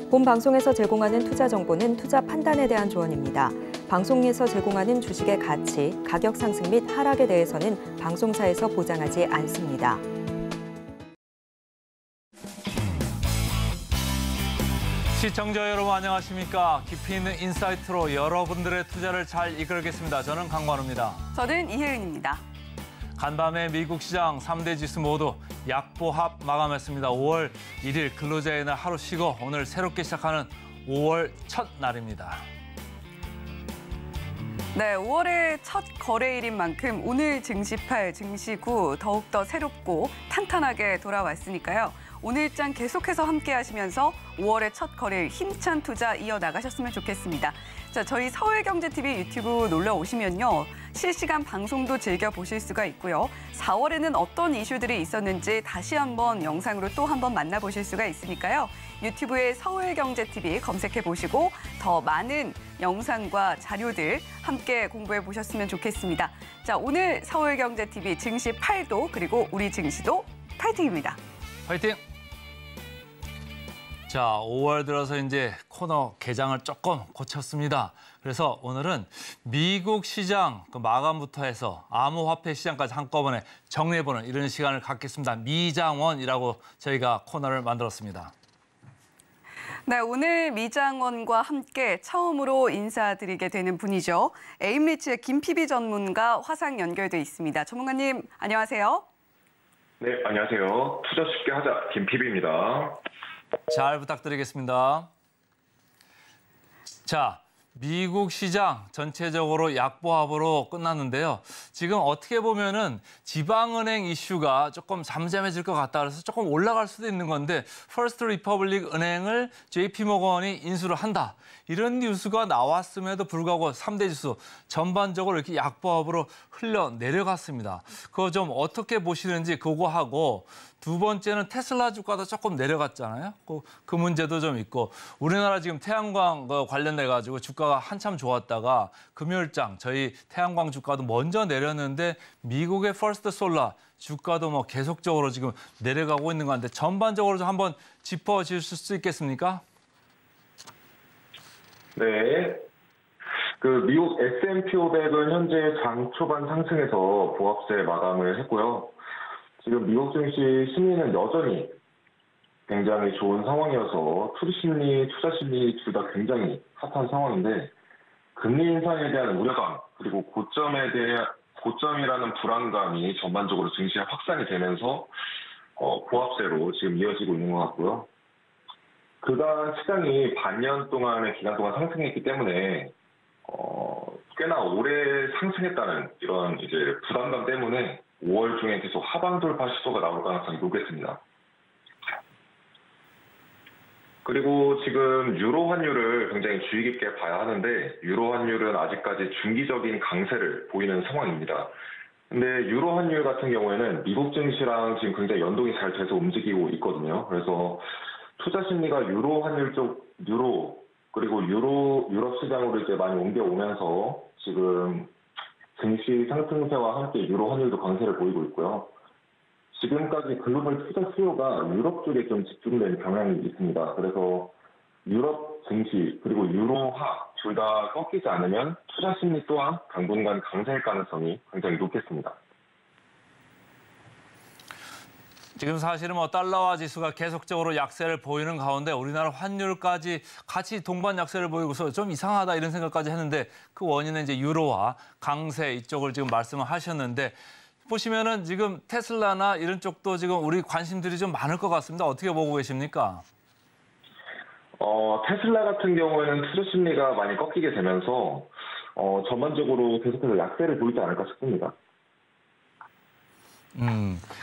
본 방송에서 제공하는 투자 정보는 투자 판단에 대한 조언입니다. 방송에서 제공하는 주식의 가치, 가격 상승 및 하락에 대해서는 방송사에서 보장하지 않습니다. 시청자 여러분 안녕하십니까? 깊이 있는 인사이트로 여러분들의 투자를 잘 이끌겠습니다. 저는 강관우입니다. 저는 이혜은입니다. 간밤에 미국 시장 3대 지수 모두 약보합 마감했습니다. 5월 1일 근로자의 날 하루 쉬고 오늘 새롭게 시작하는 5월 첫 날입니다. 네, 5월의 첫 거래일인 만큼 오늘 증시팔, 증시구 더욱더 새롭고 탄탄하게 돌아왔으니까요. 오늘장 계속해서 함께 하시면서 5월의 첫 거래일 힘찬 투자 이어나가셨으면 좋겠습니다. 자, 저희 서울경제TV 유튜브 놀러 오시면요. 실시간 방송도 즐겨보실 수가 있고요. 4월에는 어떤 이슈들이 있었는지 다시 한번 영상으로 또 한번 만나보실 수가 있으니까요. 유튜브에 서울경제TV 검색해보시고 더 많은 영상과 자료들 함께 공부해보셨으면 좋겠습니다. 자, 오늘 서울경제TV 증시 8도 그리고 우리 증시도 파이팅입니다. 파이팅! 자, 5월 들어서 이제 코너 개장을 조금 고쳤습니다. 그래서 오늘은 미국 시장 마감부터 해서 암호화폐 시장까지 한꺼번에 정리해보는 이런 시간을 갖겠습니다. 미장원이라고 저희가 코너를 만들었습니다. 네, 오늘 미장원과 함께 처음으로 인사드리게 되는 분이죠. 에임리츠의 김PB 전문가 화상 연결돼 있습니다. 전문가님, 안녕하세요. 네, 안녕하세요. 투자 쉽게 하자, 김PB입니다. 잘 부탁드리겠습니다. 자, 미국 시장 전체적으로 약보합으로 끝났는데요. 지금 어떻게 보면은 지방은행 이슈가 조금 잠잠해질 것 같다 그래서 조금 올라갈 수도 있는 건데 퍼스트 리퍼블릭 은행을 JP모건이 인수를 한다. 이런 뉴스가 나왔음에도 불구하고 3대 지수 전반적으로 이렇게 약보합으로 흘러 내려갔습니다. 그거 좀 어떻게 보시는지 그거 하고 두 번째는 테슬라 주가도 조금 내려갔잖아요. 그 문제도 좀 있고 우리나라 지금 태양광 관련돼 가지고 주가가 한참 좋았다가 금요일장 저희 태양광 주가도 먼저 내렸는데 미국의 퍼스트 솔라 주가도 뭐 계속적으로 지금 내려가고 있는 건데 전반적으로 좀 한번 짚어주실 수 있겠습니까? 네. 미국 S&P 500은 현재 장 초반 상승해서 보합세 마감을 했고요. 지금 미국 증시 심리는 여전히 굉장히 좋은 상황이어서 투기 심리, 투자 심리 둘 다 굉장히 핫한 상황인데 금리 인상에 대한 우려감 그리고 고점이라는 불안감이 전반적으로 증시에 확산이 되면서 보합세로 지금 이어지고 있는 것 같고요. 그간 시장이 반년 동안의 기간 동안 상승했기 때문에 꽤나 오래 상승했다는 이런 이제 부담감 때문에 5월 중에 계속 하방 돌파 시도가 나올 가능성이 높겠습니다. 그리고 지금 유로 환율을 굉장히 주의 깊게 봐야 하는데 유로 환율은 아직까지 중기적인 강세를 보이는 상황입니다. 근데 유로 환율 같은 경우에는 미국 증시랑 지금 굉장히 연동이 잘 돼서 움직이고 있거든요. 그래서 투자 심리가 유로 환율 쪽 그리고 유럽 시장으로 이제 많이 옮겨오면서 지금 증시 상승세와 함께 유로 환율도 강세를 보이고 있고요. 지금까지 글로벌 투자 수요가 유럽 쪽에 좀 집중된 경향이 있습니다. 그래서 유럽 증시 그리고 유로화 둘 다 꺾이지 않으면 투자 심리 또한 당분간 강세일 가능성이 굉장히 높겠습니다. 지금 사실은 뭐 달러화 지수가 계속적으로 약세를 보이는 가운데 우리나라 환율까지 같이 동반 약세를 보이고서 좀 이상하다 이런 생각까지 했는데 그 원인은 이제 유로화 강세 이쪽을 지금 말씀을 하셨는데 보시면은 지금 테슬라나 이런 쪽도 지금 우리 관심들이 좀 많을 것 같습니다. 어떻게 보고 계십니까? 테슬라 같은 경우에는 투자 심리가 많이 꺾이게 되면서 전반적으로 계속해서 약세를 보이지 않을까 싶습니다.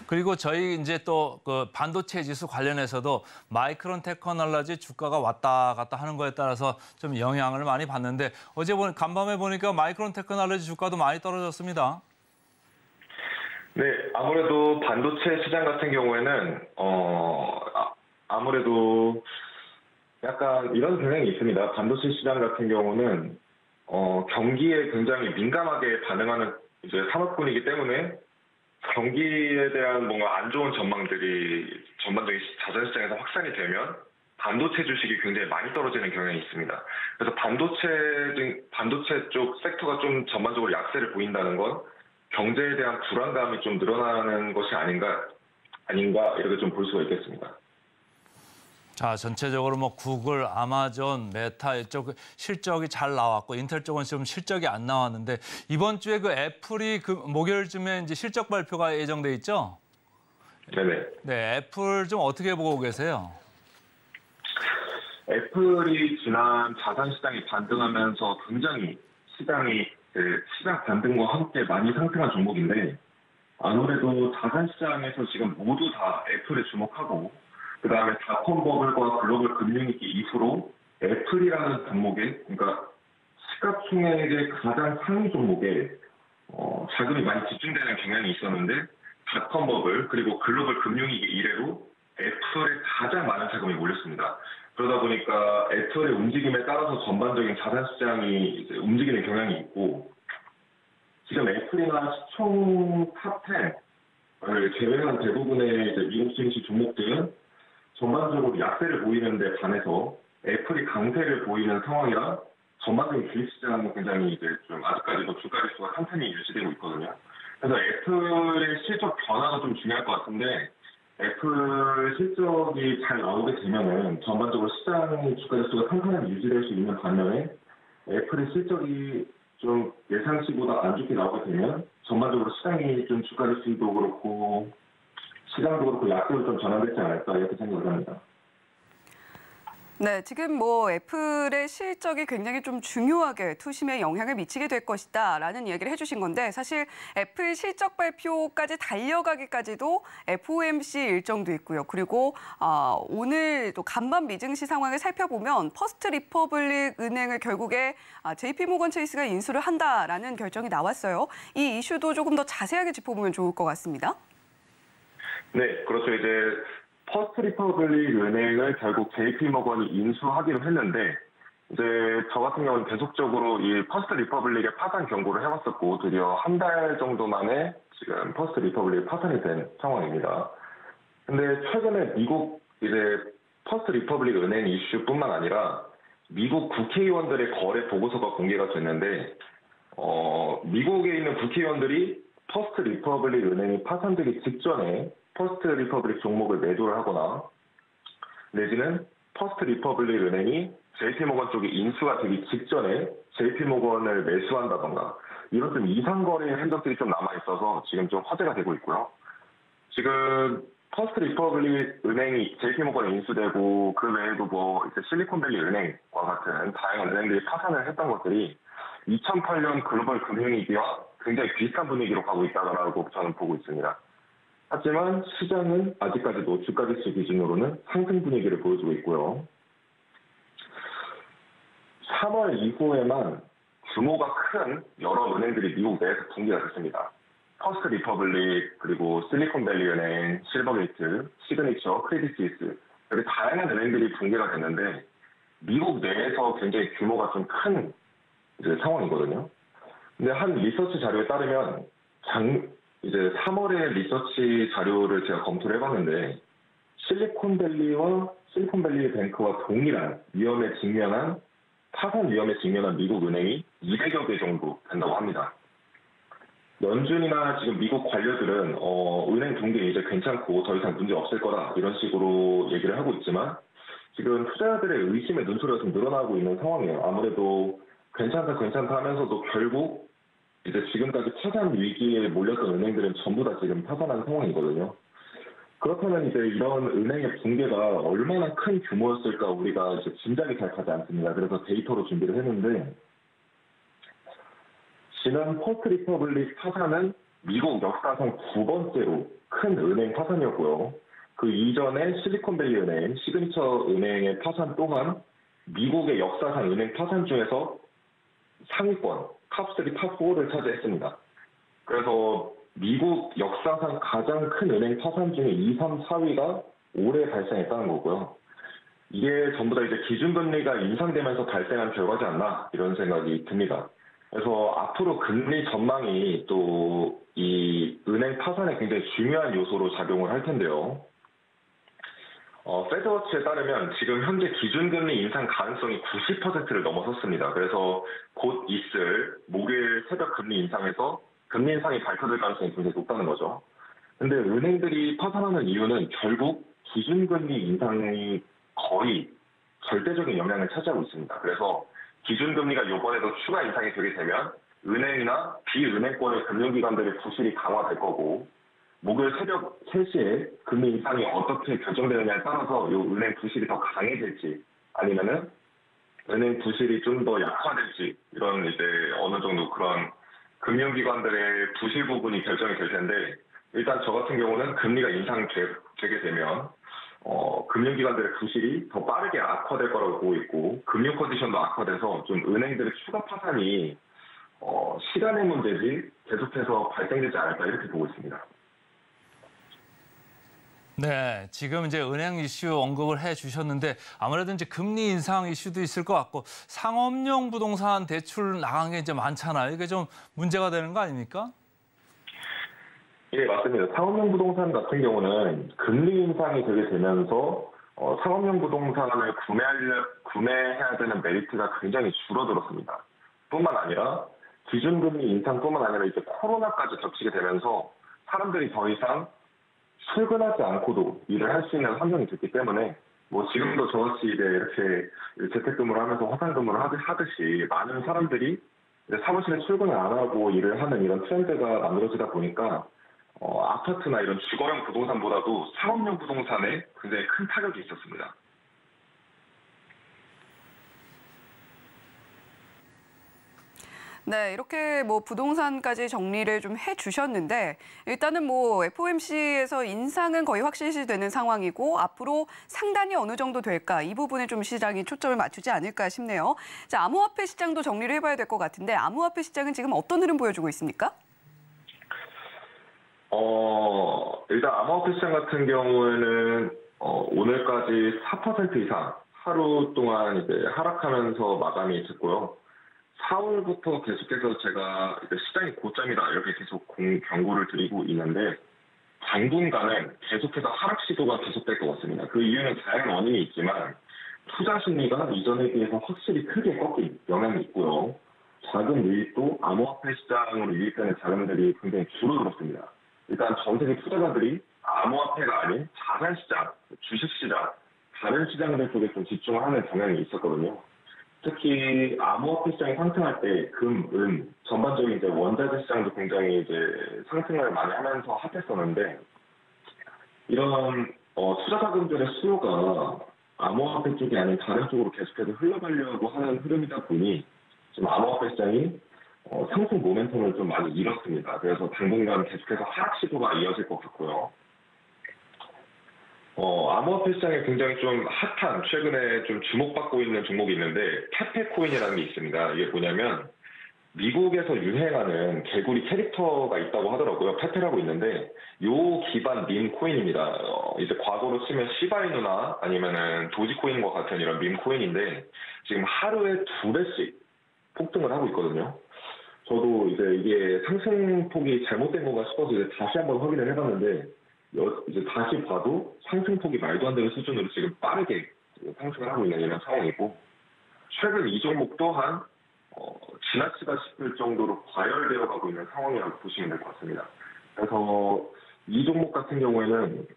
그리고 저희 이제 또 그 반도체 지수 관련해서도 마이크론 테크놀로지 주가가 왔다 갔다 하는 거에 따라서 좀 영향을 많이 받는데 어제 간밤에 보니까 마이크론 테크놀로지 주가도 많이 떨어졌습니다. 네, 아무래도 반도체 시장 같은 경우에는 아무래도 약간 이런 경향이 있습니다. 반도체 시장 같은 경우는 경기에 굉장히 민감하게 반응하는 이제 산업군이기 때문에 경기에 대한 뭔가 안 좋은 전망들이 전반적인 자산 시장에서 확산이 되면 반도체 주식이 굉장히 많이 떨어지는 경향이 있습니다. 그래서 반도체 쪽 섹터가 좀 전반적으로 약세를 보인다는 건 경제에 대한 불안감이 좀 늘어나는 것이 아닌가 이렇게 좀 볼 수가 있겠습니다. 자, 전체적으로 뭐 구글, 아마존, 메타 이쪽 실적이 잘 나왔고 인텔 쪽은 좀 실적이 안 나왔는데 이번 주에 그 애플이 그 목요일쯤에 이제 실적 발표가 예정돼 있죠? 네네. 네, 애플 좀 어떻게 보고 계세요? 애플이 지난 자산 시장이 반등하면서 굉장히 시장 반등과 함께 많이 상승한 종목인데 아무래도 자산 시장에서 지금 모두 다 애플에 주목하고 그다음에 닷컴 버블과 글로벌 금융위기 이후로 애플이라는 종목에 그러니까 시가총액의 가장 상위 종목에 자금이 많이 집중되는 경향이 있었는데 닷컴 버블 그리고 글로벌 금융위기 이래로 애플에 가장 많은 자금이 몰렸습니다. 그러다 보니까 애플의 움직임에 따라서 전반적인 자산 시장이 이제 움직이는 경향이 있고 지금 애플이나 시총 탑10을 제외한 대부분의 이제 미국 증시 종목들은 전반적으로 약세를 보이는데 반해서 애플이 강세를 보이는 상황이라 전반적인 주식시장은 굉장히 이제 좀 아직까지도 주가 지수가 탄탄히 유지되고 있거든요. 그래서 애플의 실적 변화가 좀 중요할 것 같은데 애플 실적이 잘 나오게 되면은 전반적으로 시장 주가 지수가 탄탄하게 유지될 수 있는 반면에 애플의 실적이 좀 예상치보다 안 좋게 나오게 되면 전반적으로 시장이 좀 주가 지수도 그렇고 시장도 그렇고 약세로 좀 전환되지 않을까 이렇게 생각을 합니다. 네, 지금 뭐 애플의 실적이 굉장히 좀 중요하게 투심에 영향을 미치게 될 것이다라는 이야기를 해주신 건데 사실 애플 실적 발표까지 달려가기까지도 FOMC 일정도 있고요. 그리고 오늘 또 간밤 미증시 상황을 살펴보면 퍼스트 리퍼블릭 은행을 결국에 JP모건 체이스가 인수를 한다라는 결정이 나왔어요. 이 이슈도 조금 더 자세하게 짚어보면 좋을 것 같습니다. 네, 그렇죠. 이제 퍼스트 리퍼블릭 은행을 결국 JP모건이 인수하기로 했는데 이제 저 같은 경우는 계속적으로 이 퍼스트 리퍼블릭의 파산 경고를 해왔었고 드디어 한 달 정도 만에 지금 퍼스트 리퍼블릭 파산이 된 상황입니다. 근데 최근에 미국 이제 퍼스트 리퍼블릭 은행 이슈뿐만 아니라 미국 국회의원들의 거래 보고서가 공개가 됐는데 미국에 있는 국회의원들이 퍼스트 리퍼블릭 은행이 파산되기 직전에 퍼스트 리퍼블릭 종목을 매도를 하거나 내지는 퍼스트 리퍼블릭 은행이 JP모건 쪽에 인수가 되기 직전에 JP모건을 매수한다던가 이런 좀 이상거래의 흔적들이 좀 남아있어서 지금 좀 화제가 되고 있고요. 지금 퍼스트 리퍼블릭 은행이 JP모건에 인수되고 그 외에도 뭐 이제 실리콘밸리 은행과 같은 다양한 은행들이 파산을 했던 것들이 2008년 글로벌 금융위기와 굉장히 비슷한 분위기로 가고 있다고 저는 보고 있습니다. 하지만 시장은 아직까지도 주가지수 기준으로는 상승 분위기를 보여주고 있고요. 3월 이후에만 규모가 큰 여러 은행들이 미국 내에서 붕괴가 됐습니다. 퍼스트 리퍼블릭, 그리고 실리콘밸리 은행, 실버게이트, 시그니처, 크레딧 스위스 이렇게 다양한 은행들이 붕괴가 됐는데 미국 내에서 굉장히 규모가 좀 큰 상황이거든요. 근데 한 리서치 자료에 따르면 이제 3월에 리서치 자료를 제가 검토를 해봤는데 실리콘밸리와 실리콘밸리 뱅크와 동일한 파산 위험에 직면한 미국 은행이 200여 개 정도 된다고 합니다. 연준이나 지금 미국 관료들은 은행 붕괴 이제 괜찮고 더 이상 문제 없을 거다 이런 식으로 얘기를 하고 있지만 지금 투자자들의 의심의 눈초리가 좀 늘어나고 있는 상황이에요. 아무래도 괜찮다 하면서도 결국 이제 지금까지 파산 위기에 몰렸던 은행들은 전부 다 지금 파산한 상황이거든요. 그렇다면 이제 이런 은행의 붕괴가 얼마나 큰 규모였을까 우리가 이제 짐작이 잘 가지 않습니다. 그래서 데이터로 준비를 했는데 지난 퍼스트 리퍼블릭 파산은 미국 역사상 9번째로 큰 은행 파산이었고요. 그 이전에 실리콘밸리 은행, 시그니처 은행의 파산 또한 미국의 역사상 은행 파산 중에서 상위권, 탑3, 탑4를 차지했습니다. 그래서 미국 역사상 가장 큰 은행 파산 중에 2, 3, 4위가 올해 발생했다는 거고요. 이게 전부 다 이제 기준금리가 인상되면서 발생한 결과지 않나 이런 생각이 듭니다. 그래서 앞으로 금리 전망이 또 이 은행 파산에 굉장히 중요한 요소로 작용을 할 텐데요. 패드워치에 따르면 지금 현재 기준금리 인상 가능성이 90%를 넘어섰습니다. 그래서 곧 있을 목요일 새벽 금리 인상에서 금리 인상이 발표될 가능성이 굉장히 높다는 거죠. 근데 은행들이 파산하는 이유는 결국 기준금리 인상이 거의 절대적인 영향을 차지하고 있습니다. 그래서 기준금리가 이번에도 추가 인상이 되게 되면 은행이나 비은행권의 금융기관들의 부실이 강화될 거고 목요일 새벽 3시에 금리 인상이 어떻게 결정되느냐에 따라서 이 은행 부실이 더 강해질지 아니면은 은행 부실이 좀 더 약화될지 이런 이제 어느 정도 그런 금융기관들의 부실 부분이 결정이 될 텐데 일단 저 같은 경우는 금리가 인상되게 되면 금융기관들의 부실이 더 빠르게 악화될 거라고 보고 있고 금융 컨디션도 악화돼서 좀 은행들의 추가 파산이 시간의 문제지 계속해서 발생되지 않을까 이렇게 보고 있습니다. 네, 지금 이제 은행 이슈 언급을 해 주셨는데 아무래도 이제 금리 인상 이슈도 있을 것 같고 상업용 부동산 대출 나간 게 이제 많잖아요. 이게 좀 문제가 되는 거 아닙니까? 예, 맞습니다. 상업용 부동산 같은 경우는 금리 인상이 되게 되면서 상업용 부동산을 구매해야 되는 메리트가 굉장히 줄어들었습니다. 뿐만 아니라 기준금리 인상뿐만 아니라 이제 코로나까지 겹치게 되면서 사람들이 더 이상 출근하지 않고도 일을 할 수 있는 환경이 됐기 때문에 뭐 지금도 저같이 이제 이렇게 재택근무를 하면서 화상근무를 하듯이 많은 사람들이 이제 사무실에 출근을 안 하고 일을 하는 이런 트렌드가 만들어지다 보니까 아파트나 이런 주거용 부동산보다도 상업용 부동산에 굉장히 큰 타격이 있었습니다. 네, 이렇게 뭐 부동산까지 정리를 좀 해주셨는데 일단은 뭐 FOMC에서 인상은 거의 확실시되는 상황이고 앞으로 상단이 어느 정도 될까 이 부분에 좀 시장이 초점을 맞추지 않을까 싶네요. 자, 암호화폐 시장도 정리를 해봐야 될 것 같은데 암호화폐 시장은 지금 어떤 흐름 보여주고 있습니까? 일단 암호화폐 시장 같은 경우에는 오늘까지 4% 이상 하루 동안 이제 하락하면서 마감이 됐고요. 4월부터 계속해서 제가 이제 시장이 고점이다 이렇게 계속 경고를 드리고 있는데 당분간은 계속해서 하락 시도가 계속될 것 같습니다. 그 이유는 다양한 원인이 있지만 투자 심리가 이전에 비해서 확실히 크게 꺾인 영향이 있고요. 자금 유입도 암호화폐 시장으로 유입되는 자금들이 굉장히 줄어들었습니다. 일단 전 세계 투자자들이 암호화폐가 아닌 자산시장, 주식시장, 다른 시장들 쪽에 좀 집중을 하는 경향이 있었거든요. 특히 암호화폐 시장이 상승할 때 금, 은, 전반적인 이제 원자재 시장도 굉장히 이제 상승을 많이 하면서 핫했었는데 이런 투자 자금들의 수요가 암호화폐 쪽이 아닌 다른 쪽으로 계속해서 흘러가려고 하는 흐름이다 보니 지금 암호화폐 시장이 상승 모멘텀을 좀 많이 잃었습니다. 그래서 당분간 계속해서 하락 시도가 이어질 것 같고요. 암호화폐 시장에 굉장히 좀 핫한 최근에 좀 주목받고 있는 종목이 있는데 페페코인이라는 게 있습니다. 이게 뭐냐면 미국에서 유행하는 개구리 캐릭터가 있다고 하더라고요. 페페라고 있는데 요 기반 밈 코인입니다. 이제 과거로 치면 시바이누나 아니면은 도지코인과 같은 이런 밈 코인인데 지금 하루에 2배씩 폭등을 하고 있거든요. 저도 이제 이게 상승폭이 잘못된 건가 싶어서 이제 다시 한번 확인을 해봤는데 이제 다시 봐도 상승폭이 말도 안 되는 수준으로 지금 빠르게 상승을 하고 있는 이런 상황이고 최근 이 종목 또한 지나치다 싶을 정도로 과열되어 가고 있는 상황이라고 보시면 될 것 같습니다. 그래서 이 종목 같은 경우에는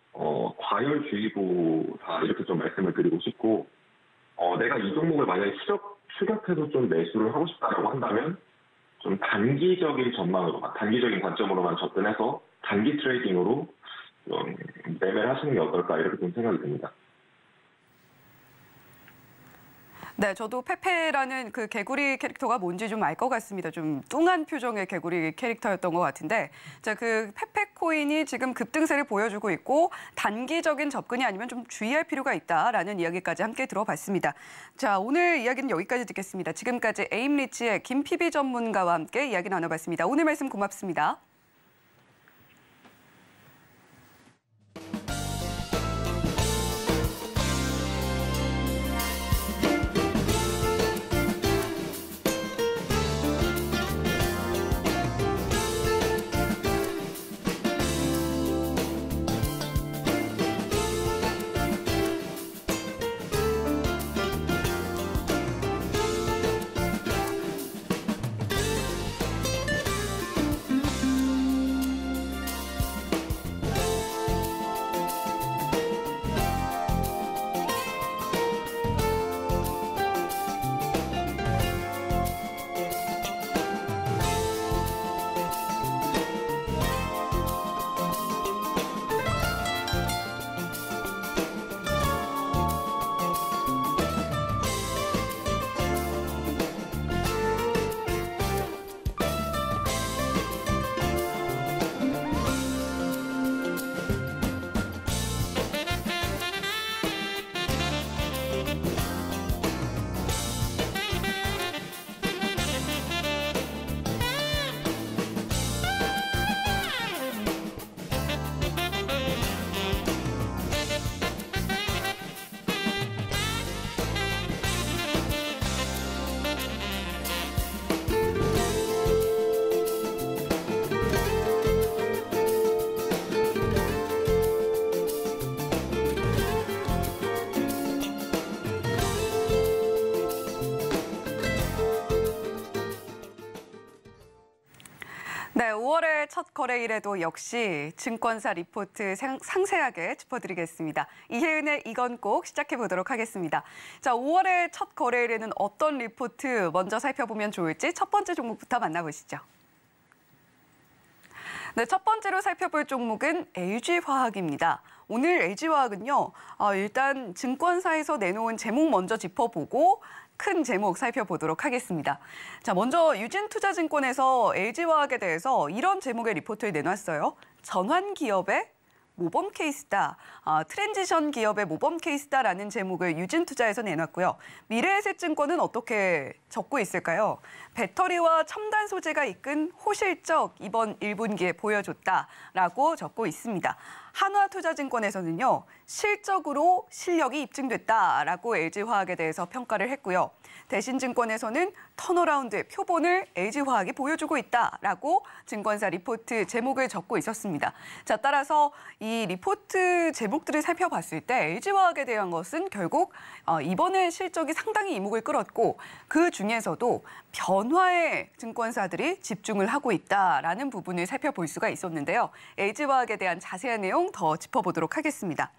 과열주의보다 이렇게 좀 말씀을 드리고 싶고 내가 이 종목을 만약에 추격해서 좀 매수를 하고 싶다라고 한다면 좀 단기적인 전망으로만, 단기적인 관점으로만 접근해서 단기 트레이딩으로 매매를 하시는 게 어떨까 이렇게 좀 생각이 듭니다. 네, 저도 페페라는 그 개구리 캐릭터가 뭔지 좀 알 것 같습니다. 좀 뚱한 표정의 개구리 캐릭터였던 것 같은데, 자, 그 페페 코인이 지금 급등세를 보여주고 있고 단기적인 접근이 아니면 좀 주의할 필요가 있다라는 이야기까지 함께 들어봤습니다. 자, 오늘 이야기는 여기까지 듣겠습니다. 지금까지 에임리치의 김PB 전문가와 함께 이야기 나눠봤습니다. 오늘 말씀 고맙습니다. 5월의 첫 거래일에도 역시 증권사 리포트 상세하게 짚어드리겠습니다. 이혜은의 이건 꼭 시작해보도록 하겠습니다. 자, 5월의 첫 거래일에는 어떤 리포트 먼저 살펴보면 좋을지 첫 번째 종목부터 만나보시죠. 네, 첫 번째로 살펴볼 종목은 LG화학입니다. 오늘 LG화학은요, 일단 증권사에서 내놓은 제목 먼저 짚어보고 큰 제목 살펴보도록 하겠습니다. 자, 먼저 유진투자증권에서 LG화학에 대해서 이런 제목의 리포트를 내놨어요. 전환 기업의 모범 케이스다. 트랜지션 기업의 모범 케이스다라는 제목을 유진투자에서 내놨고요. 미래에셋증권은 어떻게 적고 있을까요? 배터리와 첨단 소재가 이끈 호실적 이번 1분기에 보여줬다라고 적고 있습니다. 한화투자증권에서는요, 실적으로 실력이 입증됐다라고 LG화학에 대해서 평가를 했고요. 대신증권에서는 턴어라운드의 표본을 LG화학이 보여주고 있다라고 증권사 리포트 제목을 적고 있었습니다. 자, 따라서 이 리포트 제목들을 살펴봤을 때 LG화학에 대한 것은 결국 이번에 실적이 상당히 이목을 끌었고 그 중에서도 변화에 증권사들이 집중을 하고 있다라는 부분을 살펴볼 수가 있었는데요. LG화학에 대한 자세한 내용 더 짚어보도록 하겠습니다.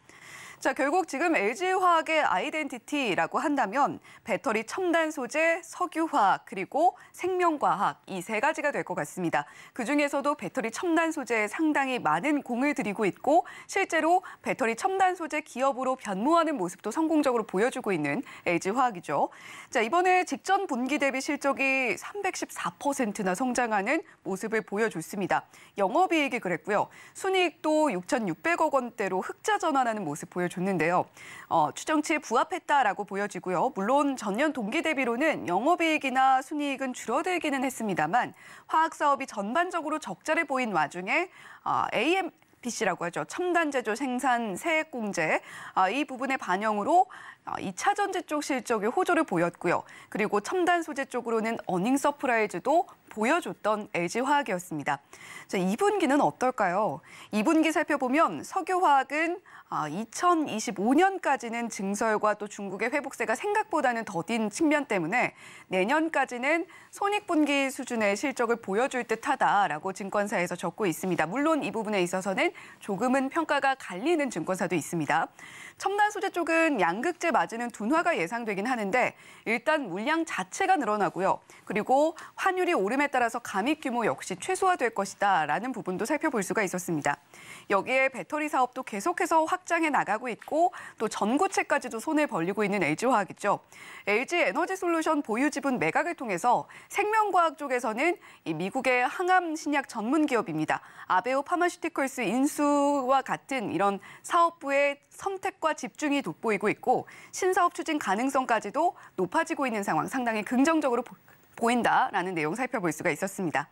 자, 결국 지금 LG화학의 아이덴티티라고 한다면 배터리 첨단 소재, 석유화학, 그리고 생명과학 이 세 가지가 될 것 같습니다. 그중에서도 배터리 첨단 소재에 상당히 많은 공을 들이고 있고 실제로 배터리 첨단 소재 기업으로 변모하는 모습도 성공적으로 보여주고 있는 LG화학이죠. 자, 이번에 직전 분기 대비 실적이 314%나 성장하는 모습을 보여줬습니다. 영업이익이 그랬고요. 순이익도 6,600억 원대로 흑자 전환하는 모습 보여줬는데요. 추정치에 부합했다라고 보여지고요. 물론 전년 동기 대비로는 영업이익이나 순이익은 줄어들기는 했습니다만 화학 사업이 전반적으로 적자를 보인 와중에 AMPC라고 하죠. 첨단 제조 생산 세액 공제 이 부분의 반영으로 2차 전지 쪽 실적이 호조를 보였고요. 그리고 첨단 소재 쪽으로는 어닝 서프라이즈도 보여줬던 LG화학이었습니다. 자, 2분기는 어떨까요? 2분기 살펴보면 석유화학은 2025년까지는 증설과 또 중국의 회복세가 생각보다는 더딘 측면 때문에 내년까지는 손익분기 수준의 실적을 보여줄 듯하다라고 증권사에서 적고 있습니다. 물론 이 부분에 있어서는 조금은 평가가 갈리는 증권사도 있습니다. 첨단 소재 쪽은 양극재 마진은 둔화가 예상되긴 하는데 일단 물량 자체가 늘어나고요. 그리고 환율이 오름에 따라서 감익 규모 역시 최소화될 것이다라는 부분도 살펴볼 수가 있었습니다. 여기에 배터리 사업도 계속해서 확장해 나가고 있고 또 전고체까지도 손을 벌리고 있는 LG화학이죠. LG에너지솔루션 보유 지분 매각을 통해서 생명과학 쪽에서는 이 미국의 항암 신약 전문 기업입니다. 아베오 파마슈티컬스 인수와 같은 이런 사업부의 선택과 집중이 돋보이고 있고 신사업 추진 가능성까지도 높아지고 있는 상황 상당히 긍정적으로 보인다라는 내용 살펴볼 수가 있었습니다.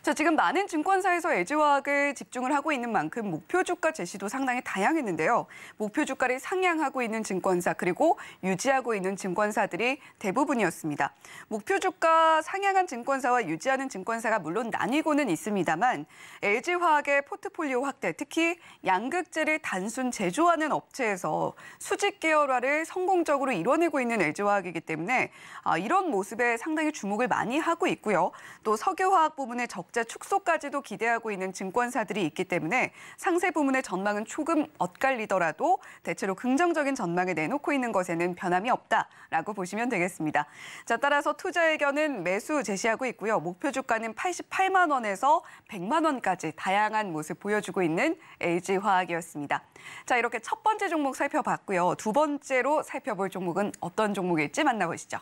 자, 지금 많은 증권사에서 LG화학을 집중을 하고 있는 만큼 목표 주가 제시도 상당히 다양했는데요. 목표 주가를 상향하고 있는 증권사 그리고 유지하고 있는 증권사들이 대부분이었습니다. 목표 주가 상향한 증권사와 유지하는 증권사가 물론 나뉘고는 있습니다만 LG화학의 포트폴리오 확대, 특히 양극재를 단순 제조하는 업체에서 수직 계열화를 성공적으로 이뤄내고 있는 LG화학이기 때문에 이런 모습에 상당히 주목을 많이 하고 있고요. 또 석유화학 부분의 적자 축소까지도 기대하고 있는 증권사들이 있기 때문에 상세 부문의 전망은 조금 엇갈리더라도 대체로 긍정적인 전망을 내놓고 있는 것에는 변함이 없다라고 보시면 되겠습니다. 자, 따라서 투자 의견은 매수 제시하고 있고요. 목표 주가는 88만 원에서 100만 원까지 다양한 모습 보여주고 있는 LG화학이었습니다. 자, 이렇게 첫 번째 종목 살펴봤고요. 두 번째로 살펴볼 종목은 어떤 종목일지 만나보시죠.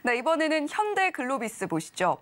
네, 이번에는 현대글로비스 보시죠.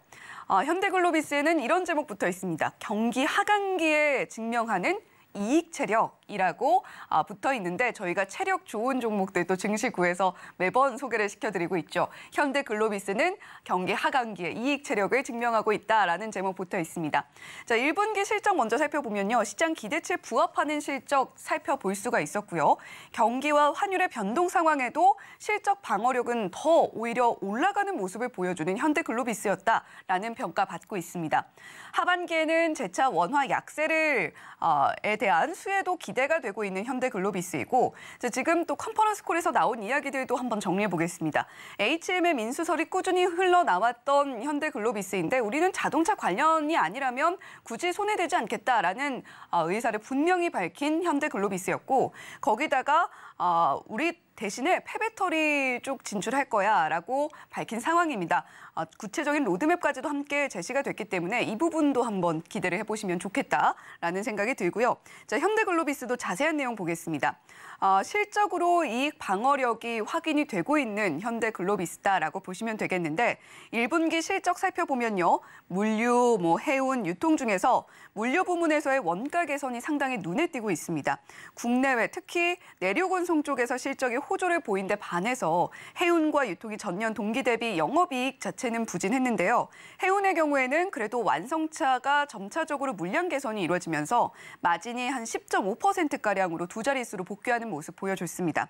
현대글로비스에는 이런 제목 붙어 있습니다. 경기 하강기에 증명하는 이익 체력이라고 붙어 있는데 저희가 체력 좋은 종목들도 증시구에서 매번 소개를 시켜드리고 있죠. 현대글로비스는 경기 하강기에 이익 체력을 증명하고 있다라는 제목 붙어 있습니다. 자, 1분기 실적 먼저 살펴보면요. 시장 기대치에 부합하는 실적 살펴볼 수가 있었고요. 경기와 환율의 변동 상황에도 실적 방어력은 더 오히려 올라가는 모습을 보여주는 현대글로비스였다라는 평가 받고 있습니다. 하반기에는 재차 원화 약세를 대한 수혜도 기대가 되고 있는 현대글로비스이고 지금 또 컨퍼런스 콜에서 나온 이야기들도 한번 정리해 보겠습니다. HMM 인수설이 꾸준히 흘러나왔던 현대글로비스인데 우리는 자동차 관련이 아니라면 굳이 손해되지 않겠다라는 의사를 분명히 밝힌 현대글로비스였고 거기다가 우리 대신에 폐배터리 쪽 진출할 거야라고 밝힌 상황입니다. 구체적인 로드맵까지도 함께 제시가 됐기 때문에 이 부분도 한번 기대를 해보시면 좋겠다라는 생각이 들고요. 자, 현대글로비스도 자세한 내용 보겠습니다. 실적으로 이익 방어력이 확인이 되고 있는 현대글로비스다라고 보시면 되겠는데 1분기 실적 살펴보면요. 물류, 해운, 유통 중에서 물류 부문에서의 원가 개선이 상당히 눈에 띄고 있습니다. 국내외 특히 내륙 운송 쪽에서 실적이 호조를 보인 데 반해서 해운과 유통이 전년 동기 대비 영업이익 자체는 부진했는데요. 해운의 경우에는 그래도 완성차가 점차적으로 물량 개선이 이루어지면서 마진이 한 10.5%가량으로 두 자릿수로 복귀하는 모습 보여줬습니다.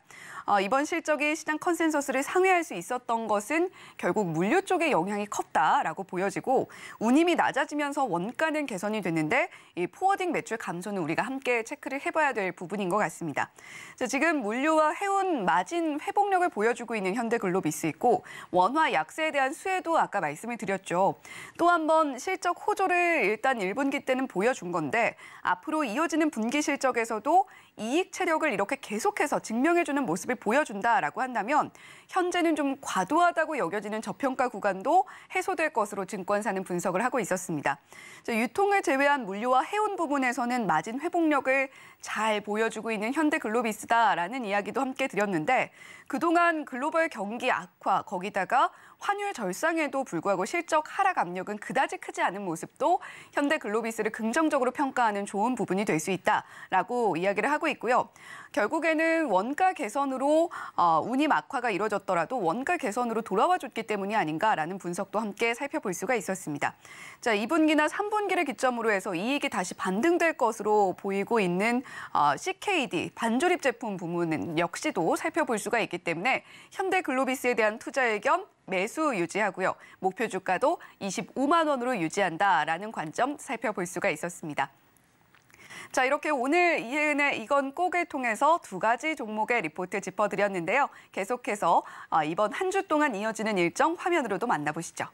이번 실적이 시장 컨센서스를 상회할 수 있었던 것은 결국 물류 쪽의 영향이 컸다라고 보여지고 운임이 낮아지면서 원가는 개선이 됐는데 이 포워딩 매출 감소는 우리가 함께 체크를 해봐야 될 부분인 것 같습니다. 자, 지금 물류와 해운 마진 회복력을 보여주고 있는 현대글로비스 있고 원화 약세에 대한 수혜도 아까 말씀을 드렸죠. 또 한 번 실적 호조를 일단 1분기 때는 보여준 건데 앞으로 이어지는 분기 실적에서도 이익 체력을 이렇게 계속해서 증명해주는 모습을 보여준다라고 한다면 현재는 좀 과도하다고 여겨지는 저평가 구간도 해소될 것으로 증권사는 분석을 하고 있었습니다. 유통을 제외한 물류와 해운 부분에서는 마진 회복력을 잘 보여주고 있는 현대글로비스다라는 이야기도 함께 드렸는데 그동안 글로벌 경기 악화 거기다가 환율 절상에도 불구하고 실적 하락 압력은 그다지 크지 않은 모습도 현대글로비스를 긍정적으로 평가하는 좋은 부분이 될 수 있다라고 이야기를 하고 있고요. 결국에는 원가 개선으로 운임 악화가 이뤄졌더라도 원가 개선으로 돌아와줬기 때문이 아닌가라는 분석도 함께 살펴볼 수가 있었습니다. 자, 2분기나 3분기를 기점으로 해서 이익이 다시 반등될 것으로 보이고 있는 CKD 반조립 제품 부문은 역시도 살펴볼 수가 있기 때문에 현대글로비스에 대한 투자 의견 매수 유지하고요. 목표 주가도 25만 원으로 유지한다라는 관점 살펴볼 수가 있었습니다. 자, 이렇게 오늘 이혜은의 이건 꼭을 통해서 두 가지 종목의 리포트 짚어드렸는데요. 계속해서 이번 한 주 동안 이어지는 일정 화면으로도 만나보시죠.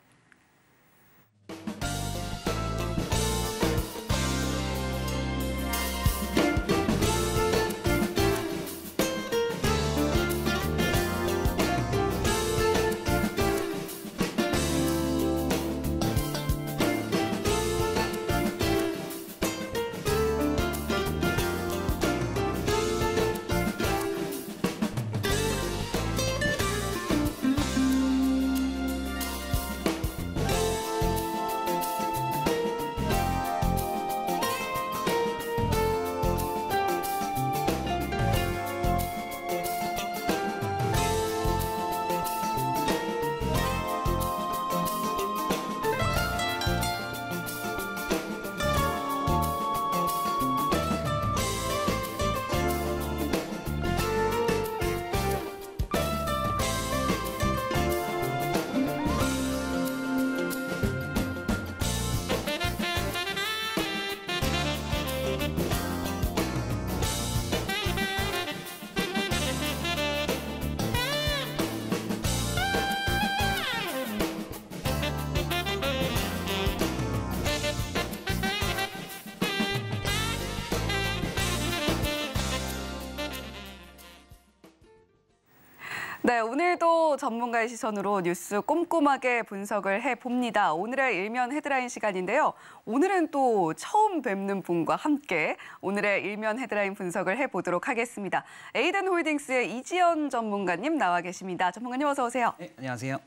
네, 오늘도 전문가의 시선으로 뉴스 꼼꼼하게 분석을 해봅니다. 오늘의 일면 헤드라인 시간인데요. 오늘은 또 처음 뵙는 분과 함께 오늘의 일면 헤드라인 분석을 해보도록 하겠습니다. 에이든홀딩스의 이지연 전문가님 나와 계십니다. 전문가님 어서 오세요. 네, 안녕하세요.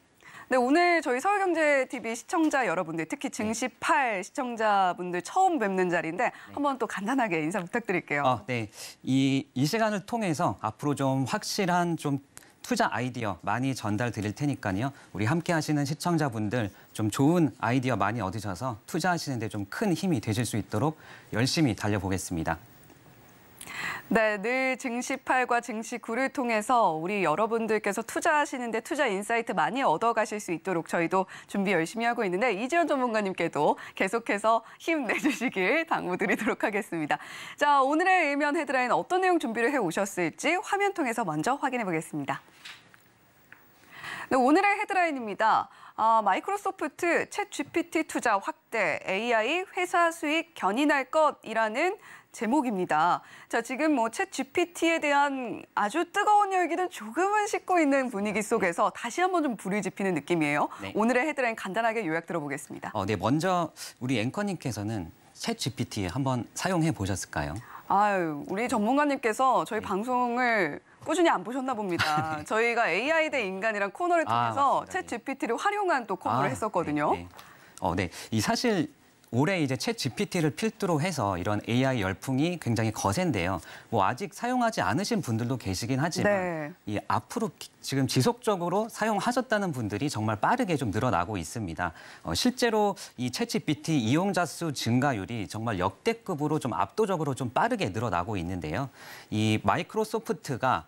네, 오늘 저희 서울경제TV 시청자 여러분들, 특히 증시 8 시청자분들 처음 뵙는 자리인데 한번 또 간단하게 인사 부탁드릴게요. 네, 이 시간을 통해서 앞으로 좀 확실한 투자 아이디어 많이 전달 드릴 테니까요. 우리 함께 하시는 시청자분들 좀 좋은 아이디어 많이 얻으셔서 투자하시는 데 좀 큰 힘이 되실 수 있도록 열심히 달려보겠습니다. 네, 늘 증시 8과 증시 9를 통해서 우리 여러분들께서 투자하시는데 투자 인사이트 많이 얻어가실 수 있도록 저희도 준비 열심히 하고 있는데 이지연 전문가님께도 계속해서 힘내주시길 당부드리도록 하겠습니다. 자, 오늘의 일면 헤드라인 어떤 내용 준비를 해오셨을지 화면 통해서 먼저 확인해 보겠습니다. 네, 오늘의 헤드라인입니다. 마이크로소프트 챗 GPT 투자 확대, AI 회사 수익 견인할 것이라는 제목입니다. 자, 지금 챗 GPT에 대한 아주 뜨거운 열기는 조금은 식고 있는 분위기 속에서 다시 한번 좀 불이 지피는 느낌이에요. 네. 오늘의 헤드라인 간단하게 요약 들어보겠습니다. 네, 먼저 우리 앵커님께서는 챗 GPT 한번 사용해 보셨을까요? 아유, 우리 전문가님께서 저희 방송을 꾸준히 안 보셨나 봅니다. 저희가 AI 대 인간이란 코너를 통해서 챗 GPT를 활용한 또 코너를 했었거든요. 네. 이 사실 올해 이제 챗 GPT를 필두로 해서 이런 AI 열풍이 굉장히 거센데요. 뭐 아직 사용하지 않으신 분들도 계시긴 하지만 이 앞으로 지금 지속적으로 사용하셨다는 분들이 정말 빠르게 좀 늘어나고 있습니다. 실제로 이 챗 GPT 이용자 수 증가율이 정말 역대급으로 좀 압도적으로 좀 빠르게 늘어나고 있는데요. 이 마이크로소프트가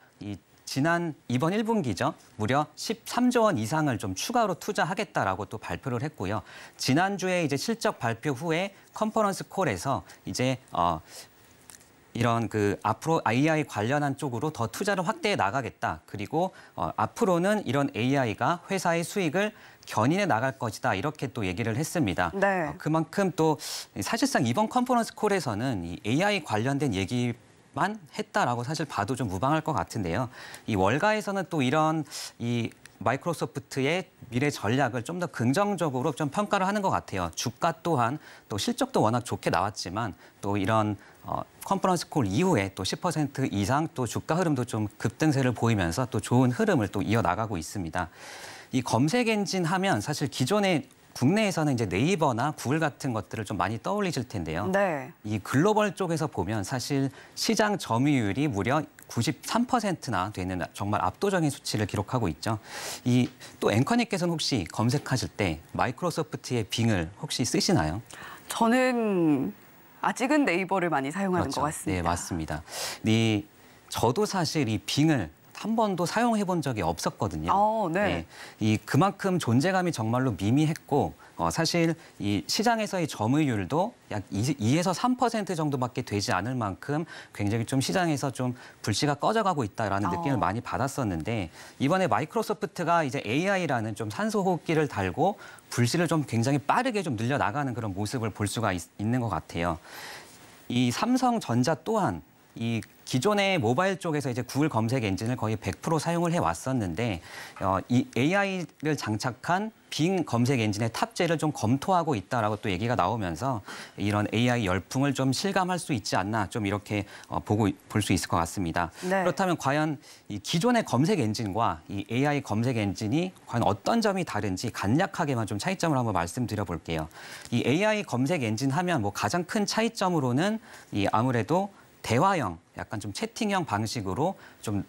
이번 1분기죠. 무려 13조 원 이상을 좀 추가로 투자하겠다라고 또 발표를 했고요. 지난주에 이제 실적 발표 후에 컨퍼런스 콜에서 이제 이런 앞으로 AI 관련한 쪽으로 더 투자를 확대해 나가겠다. 그리고 앞으로는 이런 AI가 회사의 수익을 견인해 나갈 것이다. 이렇게 또 얘기를 했습니다. 네. 그만큼 또 사실상 이번 컨퍼런스 콜에서는 이 AI 관련된 얘기만 했다라고 사실 봐도 좀 무방할 것 같은데요. 이 월가에서는 또 이런 이 마이크로소프트의 미래 전략을 좀 더 긍정적으로 좀 평가를 하는 것 같아요. 주가 또한 또 실적도 워낙 좋게 나왔지만 또 이런 컨퍼런스 콜 이후에 또 10% 이상 또 주가 흐름도 좀 급등세를 보이면서 또 좋은 흐름을 또 이어나가고 있습니다. 이 검색 엔진 하면 사실 기존에 국내에서는 이제 네이버나 구글 같은 것들을 좀 많이 떠올리실 텐데요. 네. 이 글로벌 쪽에서 보면 사실 시장 점유율이 무려 93%나 되는 정말 압도적인 수치를 기록하고 있죠. 또 앵커님께서는 혹시 검색하실 때 마이크로소프트의 빙을 혹시 쓰시나요? 저는 아직은 네이버를 많이 사용하는 것 같습니다. 네, 맞습니다. 저도 사실 이 빙을 한 번도 사용해 본 적이 없었거든요. 네. 그만큼 존재감이 정말로 미미했고 사실 이 시장에서의 점유율도 약 2에서 3% 정도밖에 되지 않을 만큼 굉장히 좀 시장에서 좀 불씨가 꺼져가고 있다라는 느낌을 많이 받았었는데 이번에 마이크로소프트가 이제 AI라는 좀 산소호흡기를 달고 불씨를 좀 굉장히 빠르게 좀 늘려나가는 그런 모습을 볼 수가 있는 것 같아요. 이 삼성전자 또한 이 기존의 모바일 쪽에서 이제 구글 검색 엔진을 거의 100% 사용을 해왔었는데 이 AI를 장착한 빙 검색 엔진의 탑재를 좀 검토하고 있다라고 또 얘기가 나오면서 이런 AI 열풍을 좀 실감할 수 있지 않나 좀 이렇게 볼 수 있을 것 같습니다. 네. 그렇다면 과연 이 기존의 검색 엔진과 이 AI 검색 엔진이 과연 어떤 점이 다른지 간략하게만 좀 차이점을 한번 말씀드려 볼게요. 이 AI 검색 엔진 하면 뭐 가장 큰 차이점으로는 아무래도 대화형, 약간 좀 채팅형 방식으로 좀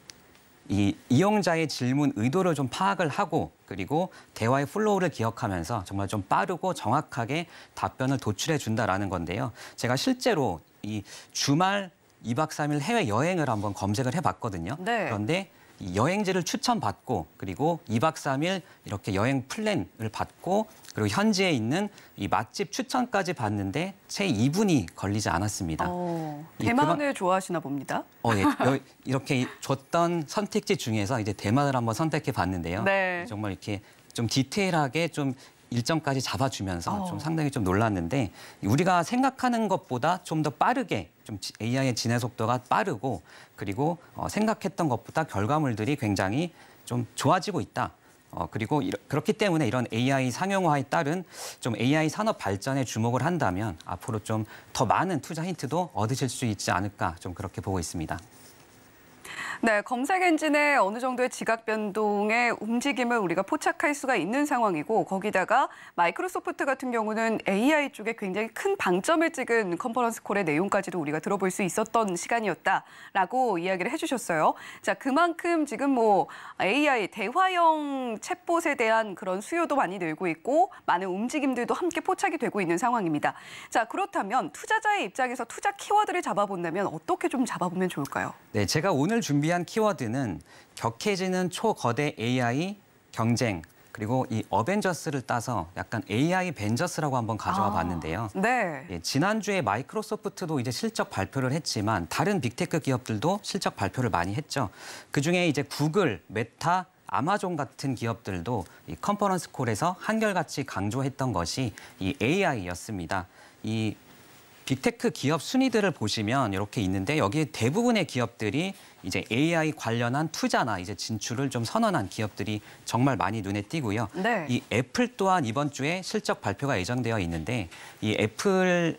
이용자의 질문 의도를 좀 파악을 하고 그리고 대화의 플로우를 기억하면서 정말 좀 빠르고 정확하게 답변을 도출해 준다라는 건데요. 제가 실제로 이 주말 2박 3일 해외 여행을 한번 검색을 해봤거든요. 네. 그런데 이 여행지를 추천받고 그리고 2박 3일 이렇게 여행 플랜을 받고 그리고 현지에 있는 이 맛집 추천까지 받는데 채 2분이 걸리지 않았습니다. 대만을 좋아하시나 봅니다. 네. 이렇게 줬던 선택지 중에서 이제 대만을 한번 선택해 봤는데요. 네. 정말 이렇게 좀 디테일하게 좀 일정까지 잡아주면서 좀 상당히 좀 놀랐는데 우리가 생각하는 것보다 좀 더 빠르게 좀 AI의 진행 속도가 빠르고 그리고 생각했던 것보다 결과물들이 굉장히 좀 좋아지고 있다. 그리고 그렇기 때문에 이런 AI 상용화에 따른 좀 AI 산업 발전에 주목을 한다면 앞으로 좀 더 많은 투자 힌트도 얻으실 수 있지 않을까 좀 그렇게 보고 있습니다. 네, 검색 엔진의 어느 정도의 지각 변동의 움직임을 우리가 포착할 수가 있는 상황이고 거기다가 마이크로소프트 같은 경우는 AI 쪽에 굉장히 큰 방점을 찍은 컨퍼런스 콜의 내용까지도 우리가 들어볼 수 있었던 시간이었다라고 이야기를 해주셨어요. 자, 그만큼 지금 뭐 AI 대화형 챗봇에 대한 그런 수요도 많이 늘고 있고 많은 움직임들도 함께 포착이 되고 있는 상황입니다. 자, 그렇다면 투자자의 입장에서 투자 키워드를 잡아본다면 어떻게 좀 잡아보면 좋을까요? 네, 제가 오늘 준비한 키워드는 격해지는 초거대 AI 경쟁 그리고 이 어벤져스를 따서 약간 AI 벤져스라고 한번 가져와 봤는데요. 네. 예, 지난주에 마이크로소프트도 이제 실적 발표를 했지만 다른 빅테크 기업들도 실적 발표를 많이 했죠. 그중에 이제 구글, 메타, 아마존 같은 기업들도 이 컨퍼런스 콜에서 한결같이 강조했던 것이 이 AI였습니다. 이 빅테크 기업 순위들을 보시면 이렇게 있는데 여기에 대부분의 기업들이 이제 AI 관련한 투자나 이제 진출을 좀 선언한 기업들이 정말 많이 눈에 띄고요. 네. 이 애플 또한 이번 주에 실적 발표가 예정되어 있는데 이 애플이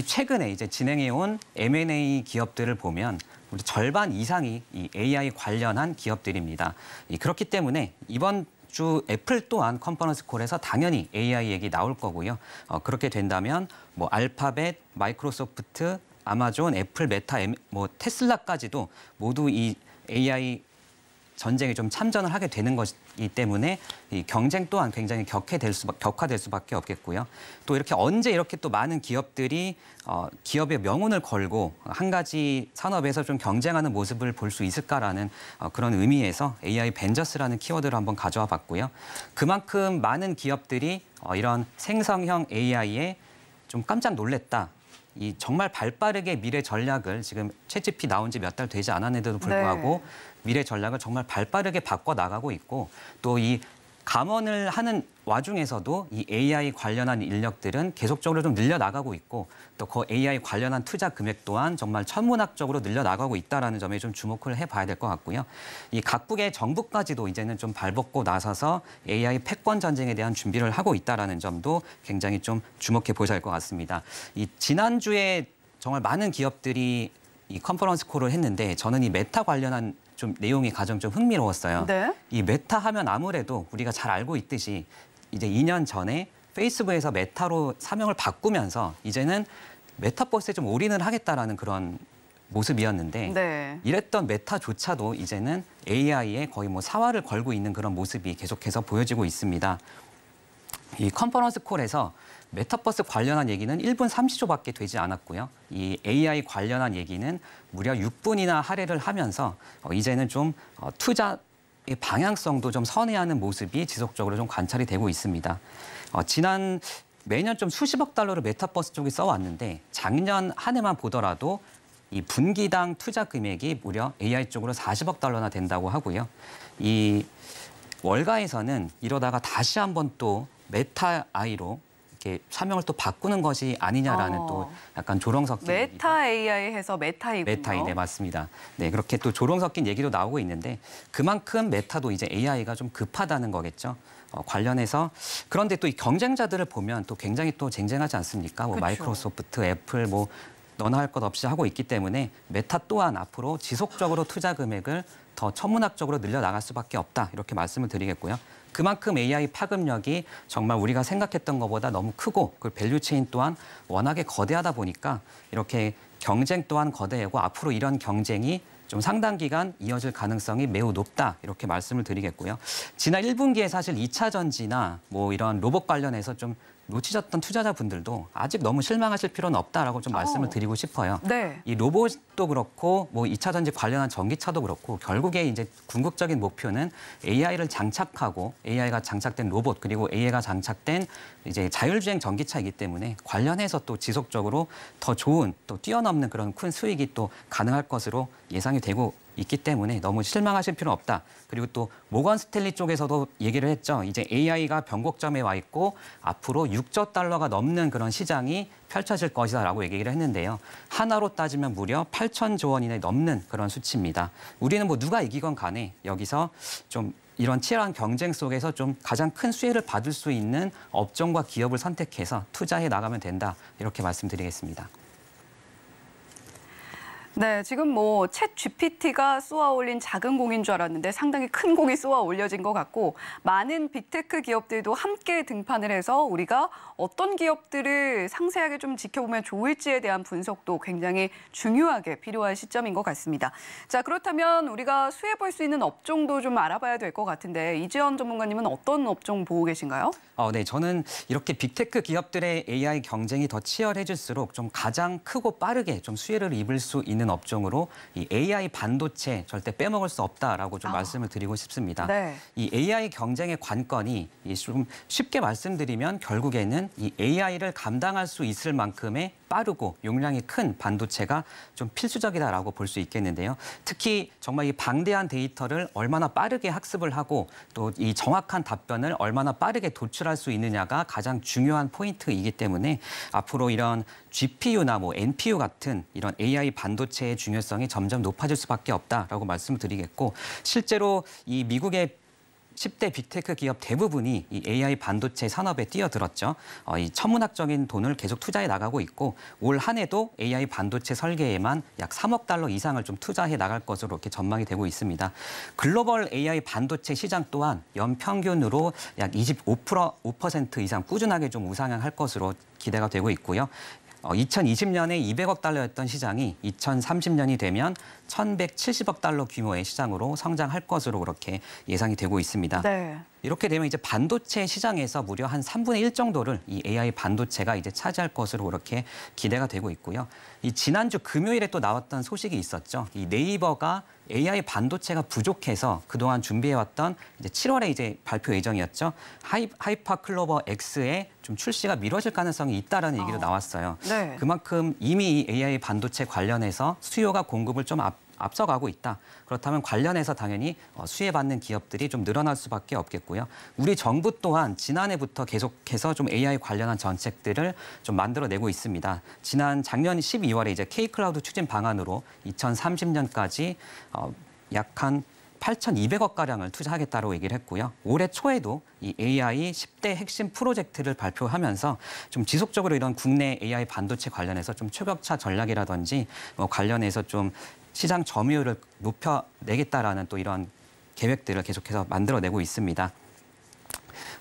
최근에 이제 진행해온 M&A 기업들을 보면 우리 절반 이상이 이 AI 관련한 기업들입니다. 그렇기 때문에 이번 주 애플 또한 컨퍼런스 콜에서 당연히 AI 얘기 나올 거고요. 그렇게 된다면 뭐 알파벳, 마이크로소프트, 아마존, 애플, 메타, 뭐 테슬라까지도 모두 이 AI 전쟁에 좀 참전을 하게 되는 것이기 때문에 이 경쟁 또한 굉장히 격화될 수밖에 없겠고요. 또 이렇게 언제 이렇게 또 많은 기업들이 기업의 명운을 걸고 한 가지 산업에서 좀 경쟁하는 모습을 볼 수 있을까라는 그런 의미에서 AI 벤져스라는 키워드를 한번 가져와 봤고요. 그만큼 많은 기업들이 이런 생성형 AI에 좀 깜짝 놀랬다. 이 정말 발빠르게 미래 전략을 지금 챗GPT 나온 지 몇 달 되지 않았는데도 불구하고 미래 전략을 정말 발빠르게 바꿔 나가고 있고 또 이 감원을 하는 와중에서도 이 AI 관련한 인력들은 계속적으로 좀 늘려나가고 있고 또 그 AI 관련한 투자 금액 또한 정말 천문학적으로 늘려나가고 있다는 점에 좀 주목을 해봐야 될 것 같고요. 이 각국의 정부까지도 이제는 좀 발벗고 나서서 AI 패권 전쟁에 대한 준비를 하고 있다는 점도 굉장히 좀 주목해 보셔야 할 것 같습니다. 이 지난주에 정말 많은 기업들이 이 컨퍼런스 콜을 했는데 저는 이 메타 관련한 좀 내용이 가장 좀 흥미로웠어요. 네. 이 메타 하면 아무래도 우리가 잘 알고 있듯이 이제 2년 전에 페이스북에서 메타로 사명을 바꾸면서 이제는 메타버스에 좀 올인을 하겠다라는 그런 모습이었는데 네. 이랬던 메타조차도 이제는 AI에 거의 뭐 사활을 걸고 있는 그런 모습이 계속해서 보여지고 있습니다. 이 컨퍼런스 콜에서 메타버스 관련한 얘기는 1분 30초밖에 되지 않았고요. 이 AI 관련한 얘기는 무려 6분이나 할애를 하면서 이제는 좀 투자의 방향성도 좀 선회하는 모습이 지속적으로 좀 관찰이 되고 있습니다. 매년 좀 수십억 달러를 메타버스 쪽에 써왔는데 작년 한 해만 보더라도 이 분기당 투자 금액이 무려 AI 쪽으로 40억 달러나 된다고 하고요. 이 월가에서는 이러다가 다시 한번 또 메타 아이로 이렇게 사명을 또 바꾸는 것이 아니냐라는 또 약간 조롱 섞인 메타 AI 해서 메타이군요. 메타이, 네, 맞습니다. 네, 그렇게 또 조롱 섞인 얘기도 나오고 있는데 그만큼 메타도 이제 AI가 좀 급하다는 거겠죠. 관련해서 그런데 또 이 경쟁자들을 보면 또 굉장히 또 쟁쟁하지 않습니까? 뭐 그쵸. 마이크로소프트, 애플 뭐 너나 할 것 없이 하고 있기 때문에 메타 또한 앞으로 지속적으로 투자 금액을 더 천문학적으로 늘려나갈 수밖에 없다. 이렇게 말씀을 드리겠고요. 그만큼 AI 파급력이 정말 우리가 생각했던 것보다 너무 크고 그 밸류체인 또한 워낙에 거대하다 보니까 이렇게 경쟁 또한 거대하고 앞으로 이런 경쟁이 좀 상당 기간 이어질 가능성이 매우 높다. 이렇게 말씀을 드리겠고요. 지난 1분기에 사실 2차 전지나 뭐 이런 로봇 관련해서 좀 놓치셨던 투자자분들도 아직 너무 실망하실 필요는 없다라고 좀 말씀을 드리고 싶어요. 네. 이 로봇도 그렇고 뭐 2차 전지 관련한 전기차도 그렇고 결국에 이제 궁극적인 목표는 AI를 장착하고 AI가 장착된 로봇 그리고 AI가 장착된 이제 자율주행 전기차이기 때문에 관련해서 또 지속적으로 더 좋은 또 뛰어넘는 그런 큰 수익이 또 가능할 것으로 예상이 되고 있기 때문에 너무 실망하실 필요는 없다. 그리고 또 모건 스탠리 쪽에서도 얘기를 했죠. 이제 AI가 변곡점에 와 있고 앞으로 6조 달러가 넘는 그런 시장이 펼쳐질 것이다라고 얘기를 했는데요. 하나로 따지면 무려 8천조 원이나 넘는 그런 수치입니다. 우리는 뭐 누가 이기건 간에 여기서 좀 이런 치열한 경쟁 속에서 좀 가장 큰 수혜를 받을 수 있는 업종과 기업을 선택해서 투자해 나가면 된다. 이렇게 말씀드리겠습니다. 네, 지금 뭐 챗 GPT가 쏘아 올린 작은 공인 줄 알았는데 상당히 큰 공이 쏘아 올려진 것 같고 많은 빅테크 기업들도 함께 등판을 해서 우리가 어떤 기업들을 상세하게 좀 지켜보면 좋을지에 대한 분석도 굉장히 중요하게 필요한 시점인 것 같습니다. 자, 그렇다면 우리가 수혜볼 수 있는 업종도 좀 알아봐야 될 것 같은데 이재원 전문가님은 어떤 업종 보고 계신가요? 네, 저는 이렇게 빅테크 기업들의 AI 경쟁이 더 치열해질수록 좀 가장 크고 빠르게 좀 수혜를 입을 수 있는 업종으로 이 AI 반도체 절대 빼먹을 수 없다라고 좀 말씀을 드리고 싶습니다. 네. 이 AI 경쟁의 관건이 좀 쉽게 말씀드리면 결국에는 이 AI를 감당할 수 있을 만큼의 빠르고 용량이 큰 반도체가 좀 필수적이다라고 볼 수 있겠는데요. 특히 정말 이 방대한 데이터를 얼마나 빠르게 학습을 하고 또 이 정확한 답변을 얼마나 빠르게 도출할 수 있느냐가 가장 중요한 포인트이기 때문에 앞으로 이런 GPU나 뭐 NPU 같은 이런 AI 반도체의 중요성이 점점 높아질 수밖에 없다라고 말씀을 드리겠고 실제로 이 미국의 10대 빅테크 기업 대부분이 이 AI 반도체 산업에 뛰어들었죠. 이 천문학적인 돈을 계속 투자해 나가고 있고 올 한 해도 AI 반도체 설계에만 약 3억 달러 이상을 좀 투자해 나갈 것으로 이렇게 전망이 되고 있습니다. 글로벌 AI 반도체 시장 또한 연평균으로 약 25% 이상 꾸준하게 좀 우상향할 것으로 기대가 되고 있고요. 2020년에 200억 달러였던 시장이 2030년이 되면 1,170억 달러 규모의 시장으로 성장할 것으로 그렇게 예상이 되고 있습니다. 네. 이렇게 되면 이제 반도체 시장에서 무려 한 3분의 1 정도를 이 AI 반도체가 이제 차지할 것으로 그렇게 기대가 되고 있고요. 이 지난주 금요일에 또 나왔던 소식이 있었죠. 이 네이버가 AI 반도체가 부족해서 그동안 준비해왔던 이제 7월에 이제 발표 예정이었죠. 하이퍼클로버 X의 좀 출시가 미뤄질 가능성이 있다라는 얘기도 나왔어요. 네. 그만큼 이미 이 AI 반도체 관련해서 수요가 공급을 좀 앞서가고 있다. 그렇다면 관련해서 당연히 수혜받는 기업들이 좀 늘어날 수밖에 없겠고요. 우리 정부 또한 지난해부터 계속해서 좀 AI 관련한 정책들을 좀 만들어내고 있습니다. 작년 12월에 이제 K-클라우드 추진 방안으로 2030년까지 약 한 8,200억 가량을 투자하겠다고 얘기를 했고요. 올해 초에도 이 AI 10대 핵심 프로젝트를 발표하면서 좀 지속적으로 이런 국내 AI 반도체 관련해서 좀 초격차 전략이라든지 관련해서 좀 시장 점유율을 높여내겠다라는 또 이런 계획들을 계속해서 만들어내고 있습니다.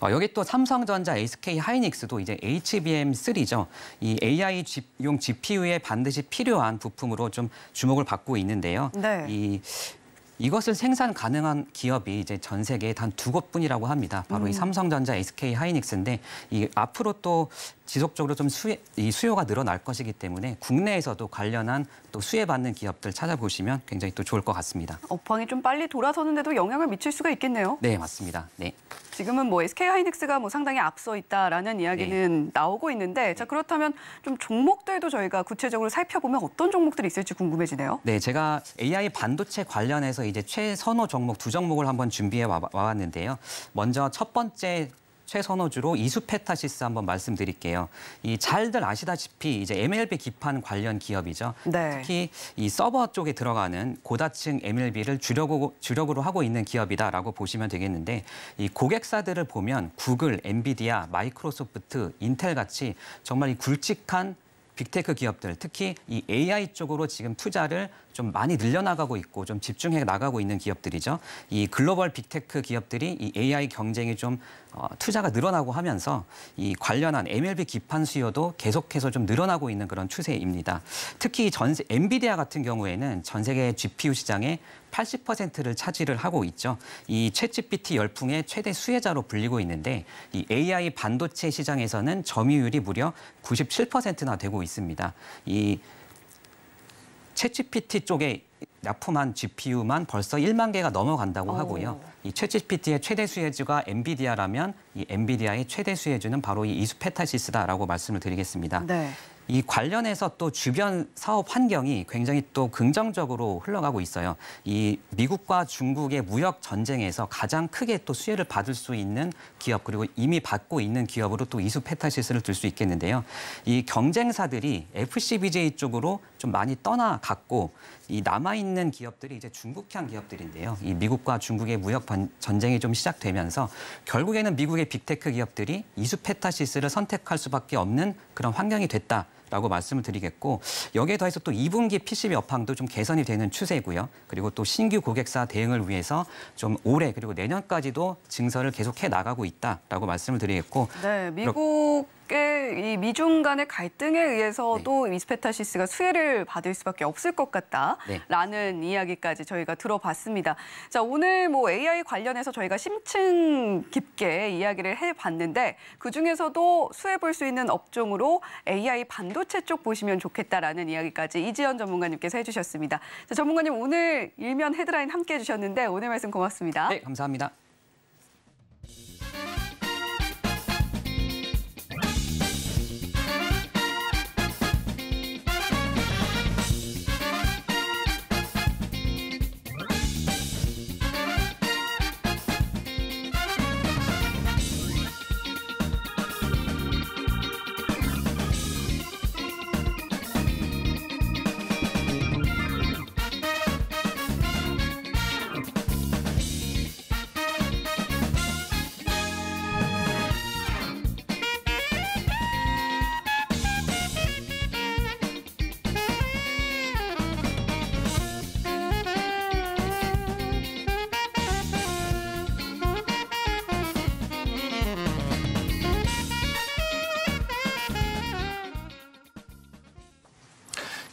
여기 또 삼성전자, SK 하이닉스도 이제 HBM3죠. 이 AI용 GPU에 반드시 필요한 부품으로 좀 주목을 받고 있는데요. 네. 이것을 생산 가능한 기업이 이제 전 세계에 단 2곳뿐이라고 합니다. 바로 이 삼성전자, SK 하이닉스인데 이 앞으로 또 지속적으로 좀 수요가 늘어날 것이기 때문에 국내에서도 관련한 또 수혜받는 기업들 찾아보시면 굉장히 또 좋을 것 같습니다. 업황이 좀 빨리 돌아서는데도 영향을 미칠 수가 있겠네요. 네, 맞습니다. 네. 지금은 뭐 SK 하이닉스가 뭐 상당히 앞서 있다라는 이야기는 나오고 있는데 자 그렇다면 좀 종목들도 저희가 구체적으로 살펴보면 어떤 종목들이 있을지 궁금해지네요. 네, 제가 AI 반도체 관련해서 이제 최선호 종목 2종목을 한번 준비해 와왔는데요. 먼저 첫 번째 최선호주로 이수페타시스 한번 말씀드릴게요. 이 잘들 아시다시피 이제 MLB 기판 관련 기업이죠. 네. 특히 이 서버 쪽에 들어가는 고다층 MLB를 주력으로 하고 있는 기업이다라고 보시면 되겠는데 이 고객사들을 보면 구글, 엔비디아, 마이크로소프트, 인텔 같이 정말 이 굵직한 빅테크 기업들, 특히 이 AI 쪽으로 지금 투자를 좀 많이 늘려나가고 있고 좀 집중해 나가고 있는 기업들이죠. 이 글로벌 빅테크 기업들이 이 AI 경쟁이 좀 투자가 늘어나고 하면서 이 관련한 MLB 기판 수요도 계속해서 좀 늘어나고 있는 그런 추세입니다. 특히 엔비디아 같은 경우에는 전 세계 GPU 시장의 80%를 차지를 하고 있죠. 이 챗GPT 열풍의 최대 수혜자로 불리고 있는데 이 AI 반도체 시장에서는 점유율이 무려 97%나 되고 있습니다. 이 챗GPT 쪽에 납품한 GPU만 벌써 1만 개가 넘어간다고 하고요. 이 챗GPT의 최대 수혜주가 엔비디아라면 이 엔비디아의 최대 수혜주는 바로 이 이수페타시스다라고 말씀을 드리겠습니다. 네. 이 관련해서 또 주변 사업 환경이 굉장히 또 긍정적으로 흘러가고 있어요. 이 미국과 중국의 무역 전쟁에서 가장 크게 또 수혜를 받을 수 있는 기업 그리고 이미 받고 있는 기업으로 또 이수페타시스를 들 수 있겠는데요. 이 경쟁사들이 FCBJ 쪽으로 좀 많이 떠나갔고 이 남아있는 기업들이 이제 중국향 기업들인데요. 이 미국과 중국의 무역 전쟁이 좀 시작되면서 결국에는 미국의 빅테크 기업들이 이수페타시스를 선택할 수밖에 없는 그런 환경이 됐다. 라고 말씀을 드리겠고 여기에 더해서 또 2분기 PCB 여파도 좀 개선이 되는 추세고요. 그리고 또 신규 고객사 대응을 위해서 좀 올해 그리고 내년까지도 증설을 계속해 나가고 있다라고 말씀을 드리겠고 네, 미국의 이 미중 간의 갈등에 의해서도 이스페타시스가 수혜를 받을 수밖에 없을 것 같다라는 이야기까지 저희가 들어봤습니다. 자, 오늘 뭐 AI 관련해서 저희가 심층 깊게 이야기를 해봤는데 그중에서도 수혜 볼 수 있는 업종으로 AI 반도체 쪽 보시면 좋겠다라는 이야기까지 이지연 전문가님께서 해주셨습니다. 자, 전문가님 오늘 일면 헤드라인 함께 해주셨는데 오늘 말씀 고맙습니다. 네, 감사합니다.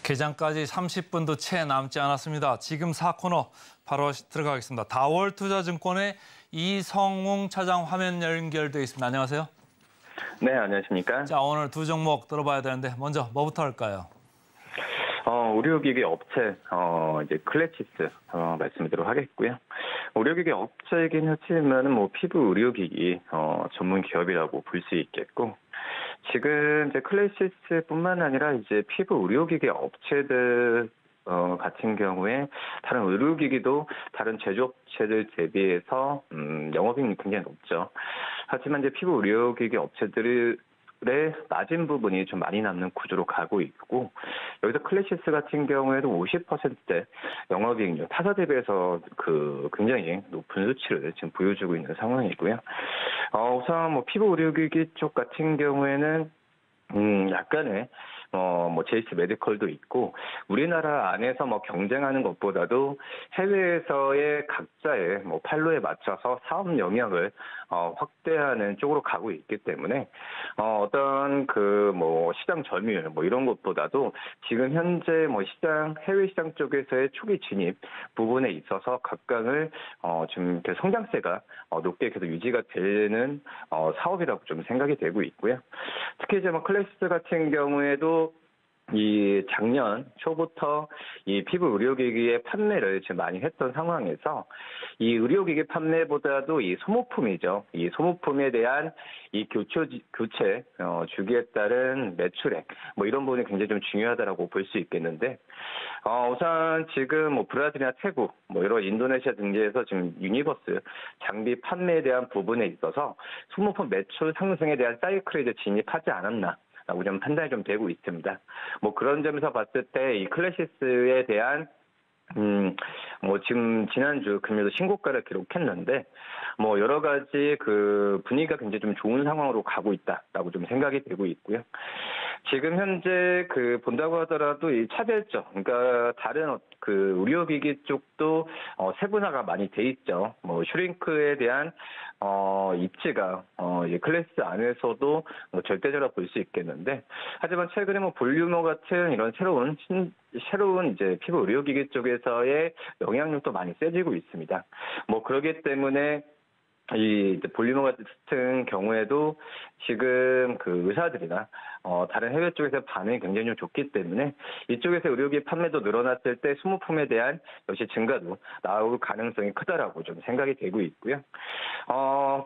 개장까지 30분도 채 남지 않았습니다. 지금 4코너 바로 들어가겠습니다. 다월투자증권의 이성웅 차장 화면 연결돼 있습니다. 안녕하세요. 네, 안녕하십니까. 자, 오늘 두 종목 들어봐야 되는데 먼저 뭐부터 할까요? 의료기기 업체, 이제 클래시스 말씀드리도록 하겠고요. 의료기기 업체이긴 하지만 뭐 피부 의료기기 전문 기업이라고 볼 수 있겠고, 지금 이제 클래시스뿐만 아니라 이제 피부 의료기기 업체들 같은 경우에 다른 의료기기도 다른 제조업체들 대비해서 영업이익률이 굉장히 높죠. 하지만 이제 피부 의료기기 업체들의 마진 부분이 좀 많이 남는 구조로 가고 있고, 여기서 클래시스 같은 경우에도 50%대 영업이익률, 타사 대비해서 굉장히 높은 수치를 지금 보여주고 있는 상황이고요. 우선 뭐 피부 의료기기 쪽 같은 경우에는 약간의 제이스 메디컬도 있고, 우리나라 안에서 경쟁하는 것보다도 해외에서의 각자의 판로에 맞춰서 사업 영역을 확대하는 쪽으로 가고 있기 때문에 어떤 시장 점유율 이런 것보다도 지금 현재 해외 시장 쪽에서의 초기 진입 부분에 있어서 각광을 좀 성장세가 높게 계속 유지가 되는 사업이라고 좀 생각이 되고 있고요. 특히 이제 클래시스 같은 경우에도 이 작년 초부터 이 피부 의료기기의 판매를 지금 많이 했던 상황에서 이 의료기기 판매보다도 이 소모품이죠. 이 소모품에 대한 이 교체 주기에 따른 매출액 이런 부분이 굉장히 좀 중요하다라고 볼 수 있겠는데, 우선 지금 브라질이나 태국 이런 인도네시아 등지에서 지금 유니버스 장비 판매에 대한 부분에 있어서 소모품 매출 상승에 대한 사이클에 이제 진입하지 않았나 라고 좀 판단이 좀 되고 있습니다. 그런 점에서 봤을 때 이 클래시스에 대한 지금 지난주 금요일도 신고가를 기록했는데 여러 가지 분위기가 굉장히 좀 좋은 상황으로 가고 있다라고 좀 생각이 되고 있고요. 지금 현재 본다고 하더라도 이 차별적, 그러니까 다른 의료기기 쪽도 세분화가 많이 돼 있죠. 슈링크에 대한 입지가 클래스 안에서도 절대적으로 볼 수 있겠는데, 하지만 최근에 볼류머 같은 이런 새로운 이제 피부 의료기기 쪽에서의 영향력도 많이 세지고 있습니다. 그렇기 때문에 이 볼리머 같은 경우에도 지금 의사들이나 다른 해외 쪽에서 반응이 굉장히 좀 좋기 때문에 이쪽에서 의료기 판매도 늘어났을 때 소모품에 대한 역시 증가도 나올 가능성이 크다라고 좀 생각이 되고 있고요.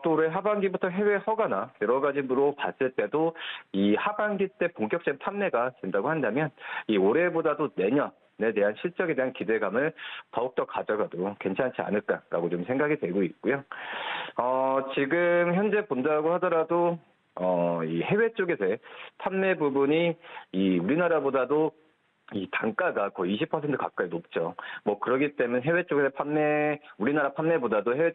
또 올해 하반기부터 해외 허가나 여러 가지로 봤을 때도 이 하반기 때 본격적인 판매가 된다고 한다면 이 올해보다도 내년에 대한 실적에 대한 기대감을 더욱더 가져가도 괜찮지 않을까라고 좀 생각이 되고 있고요. 지금 현재 본다고 하더라도 이 해외 쪽에서의 판매 부분이 이 우리나라보다도 이 단가가 거의 20% 가까이 높죠. 그렇기 때문에 해외 쪽에서 우리나라 판매보다도 해외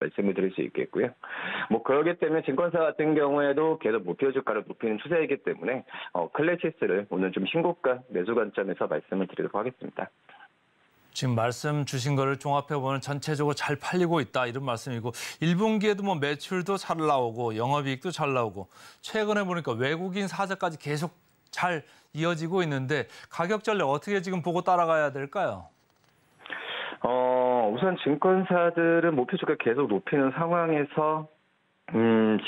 말씀을 드릴 수 있겠고요. 뭐 그렇기 때문에 증권사 같은 경우에도 계속 목표 주가를 높이는 추세이기 때문에 클래시스를 오늘 좀 신고가 매수 관점에서 말씀을 드리도록 하겠습니다. 지금 말씀 주신 거를 종합해보면 전체적으로 잘 팔리고 있다 이런 말씀이고 1분기에도 뭐 매출도 잘 나오고 영업이익도 잘 나오고 최근에 보니까 외국인 사자까지 계속 잘 이어지고 있는데 가격 전략 어떻게 지금 보고 따라가야 될까요? 우선 증권사들은 목표 주가 계속 높이는 상황에서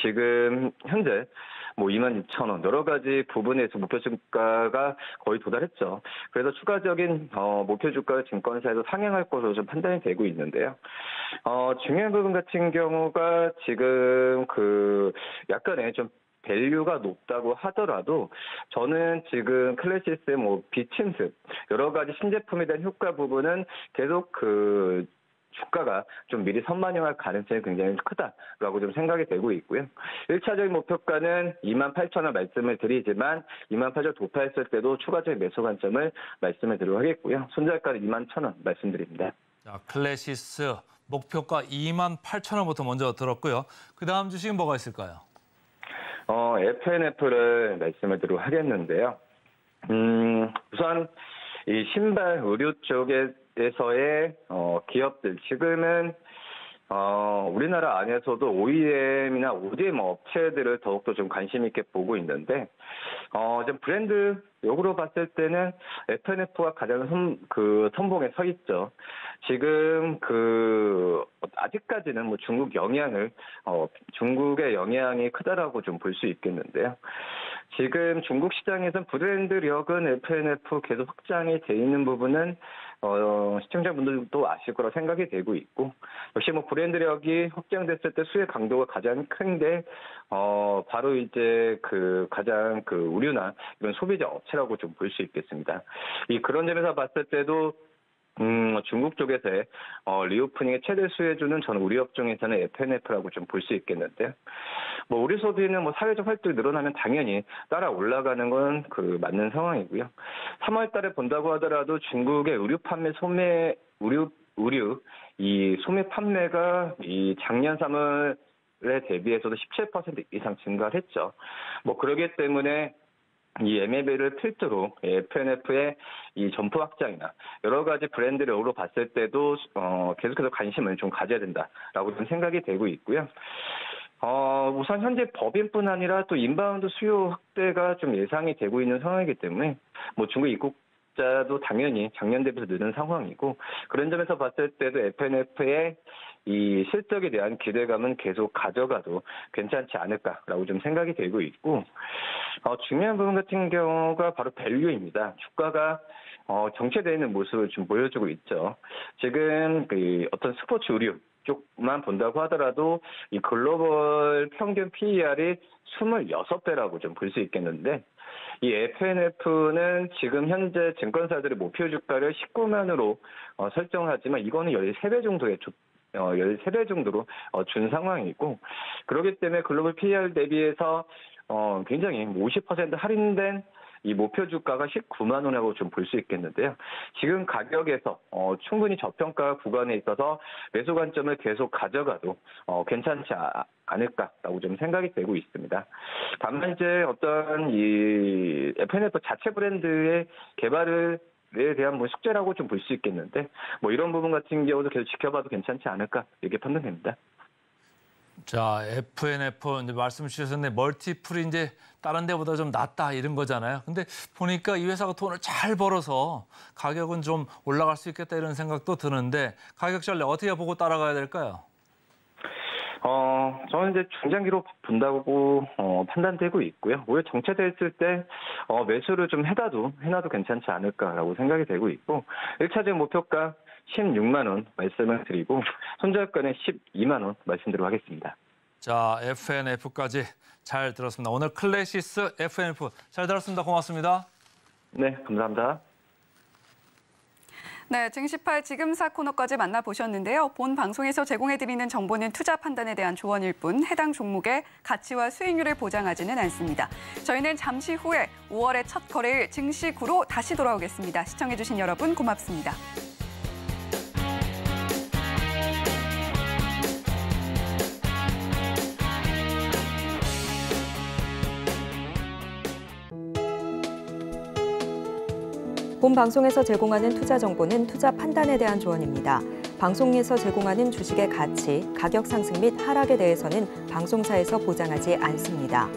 지금 현재 뭐 26,000원 여러 가지 부분에서 목표 주가가 거의 도달했죠. 그래서 추가적인 목표 주가 증권사에서 상향할 것으로 좀 판단이 되고 있는데요. 중요한 부분 같은 경우가 지금 그 약간의 좀 밸류가 높다고 하더라도 저는 지금 클래시스의 뭐 비침습 여러 가지 신제품에 대한 효과 부분은 계속 그 주가가 좀 미리 선반영할 가능성이 굉장히 크다라고 좀 생각이 되고 있고요. 1차적인 목표가는 28,000원 말씀을 드리지만 28,000원 도파했을 때도 추가적인 매수 관점을 말씀을 드리도록 하겠고요. 손절가는 21,000원 말씀드립니다. 자, 클래시스 목표가 28,000원부터 먼저 들었고요. 그 다음 주식은 뭐가 있을까요? FNF를 말씀을 드리도록 하겠는데요. 우선 이 신발 의류 쪽에서의 기업들 지금은 우리나라 안에서도 OEM이나 ODM 업체들을 더욱더 좀 관심 있게 보고 있는데 좀 브랜드력으로 봤을 때는 FNF가 가장 선봉에 서 있죠. 지금 아직까지는 뭐 중국의 영향이 크다라고 좀 볼 수 있겠는데요. 지금 중국 시장에서는 브랜드력은 FNF 계속 확장이 돼 있는 부분은 시청자분들도 아실 거라 생각이 되고 있고 역시 뭐 브랜드력이 확장됐을 때 수혜 강도가 가장 큰데 바로 이제 가장 의류나 이런 소비자 업체라고 좀 볼 수 있겠습니다. 그런 점에서 봤을 때도 중국 쪽에서의 리오프닝의 최대 수혜주는 저는 우리 업종에서는 FNF라고 좀 볼 수 있겠는데 뭐 우리 소비는 뭐 사회적 활동이 늘어나면 당연히 따라 올라가는 건 맞는 상황이고요. 3월 달에 본다고 하더라도 중국의 의류 소매 판매가 이 작년 3월에 대비해서도 17% 이상 증가를 했죠. 뭐 그러기 때문에 이 MLB를 필두로 FNF의 이 점프 확장이나 여러 가지 브랜드력으로 봤을 때도 계속해서 관심을 좀 가져야 된다라고 좀 생각이 되고 있고요. 우선 현재 법인뿐 아니라 또 인바운드 수요 확대가 좀 예상이 되고 있는 상황이기 때문에 뭐 중국 입국자도 당연히 작년 대비해서 느는 상황이고 그런 점에서 봤을 때도 FNF의 이 실적에 대한 기대감은 계속 가져가도 괜찮지 않을까라고 좀 생각이 되고 있고 중요한 부분 같은 경우가 바로 밸류입니다. 주가가 정체되어 있는 모습을 좀 보여주고 있죠. 지금 어떤 스포츠 의류 쪽만 본다고 하더라도 이 글로벌 평균 PER이 26배라고 좀 볼 수 있겠는데 이 FNF는 지금 현재 증권사들의 목표 주가를 19만으로 설정하지만 이거는 13배 정도의 13배 정도로 준 상황이고 그렇기 때문에 글로벌 PER 대비해서 굉장히 50% 할인된 이 목표 주가가 19만 원이라고 좀 볼 수 있겠는데요. 지금 가격에서 충분히 저평가 구간에 있어서 매수 관점을 계속 가져가도 괜찮지 않을까라고 좀 생각이 되고 있습니다. 다만 이제 어떤 이 FNF 자체 브랜드의 개발에 대한 뭐 숙제라고 좀 볼 수 있겠는데 뭐 이런 부분 같은 경우도 계속 지켜봐도 괜찮지 않을까 이렇게 판단됩니다. 자, FNF 이제 말씀 주셨는데 멀티플이 이제 다른 데보다 좀 낮다 이런 거잖아요. 근데 보니까 이 회사가 돈을 잘 벌어서 가격은 좀 올라갈 수 있겠다 이런 생각도 드는데 가격 전략 어떻게 보고 따라가야 될까요? 저는 이제 중장기로 본다고 판단되고 있고요. 오히려 정체됐을 때 매수를 좀 해놔도 괜찮지 않을까라고 생각이 되고 있고 1차적 목표가 16만 원 말씀을 드리고 손절가는 12만 원 말씀드리도록 하겠습니다. 자, FNF까지 잘 들었습니다. 오늘 클래시스 FNF 잘 들었습니다. 고맙습니다. 네, 감사합니다. 네, 증시팔 지금사 코너까지 만나보셨는데요. 본 방송에서 제공해드리는 정보는 투자 판단에 대한 조언일 뿐 해당 종목의 가치와 수익률을 보장하지는 않습니다. 저희는 잠시 후에 5월의 첫 거래일 증시9로 다시 돌아오겠습니다. 시청해주신 여러분 고맙습니다. 본 방송에서 제공하는 투자 정보는 투자 판단에 대한 조언입니다. 방송에서 제공하는 주식의 가치, 가격 상승 및 하락에 대해서는 방송사에서 보장하지 않습니다.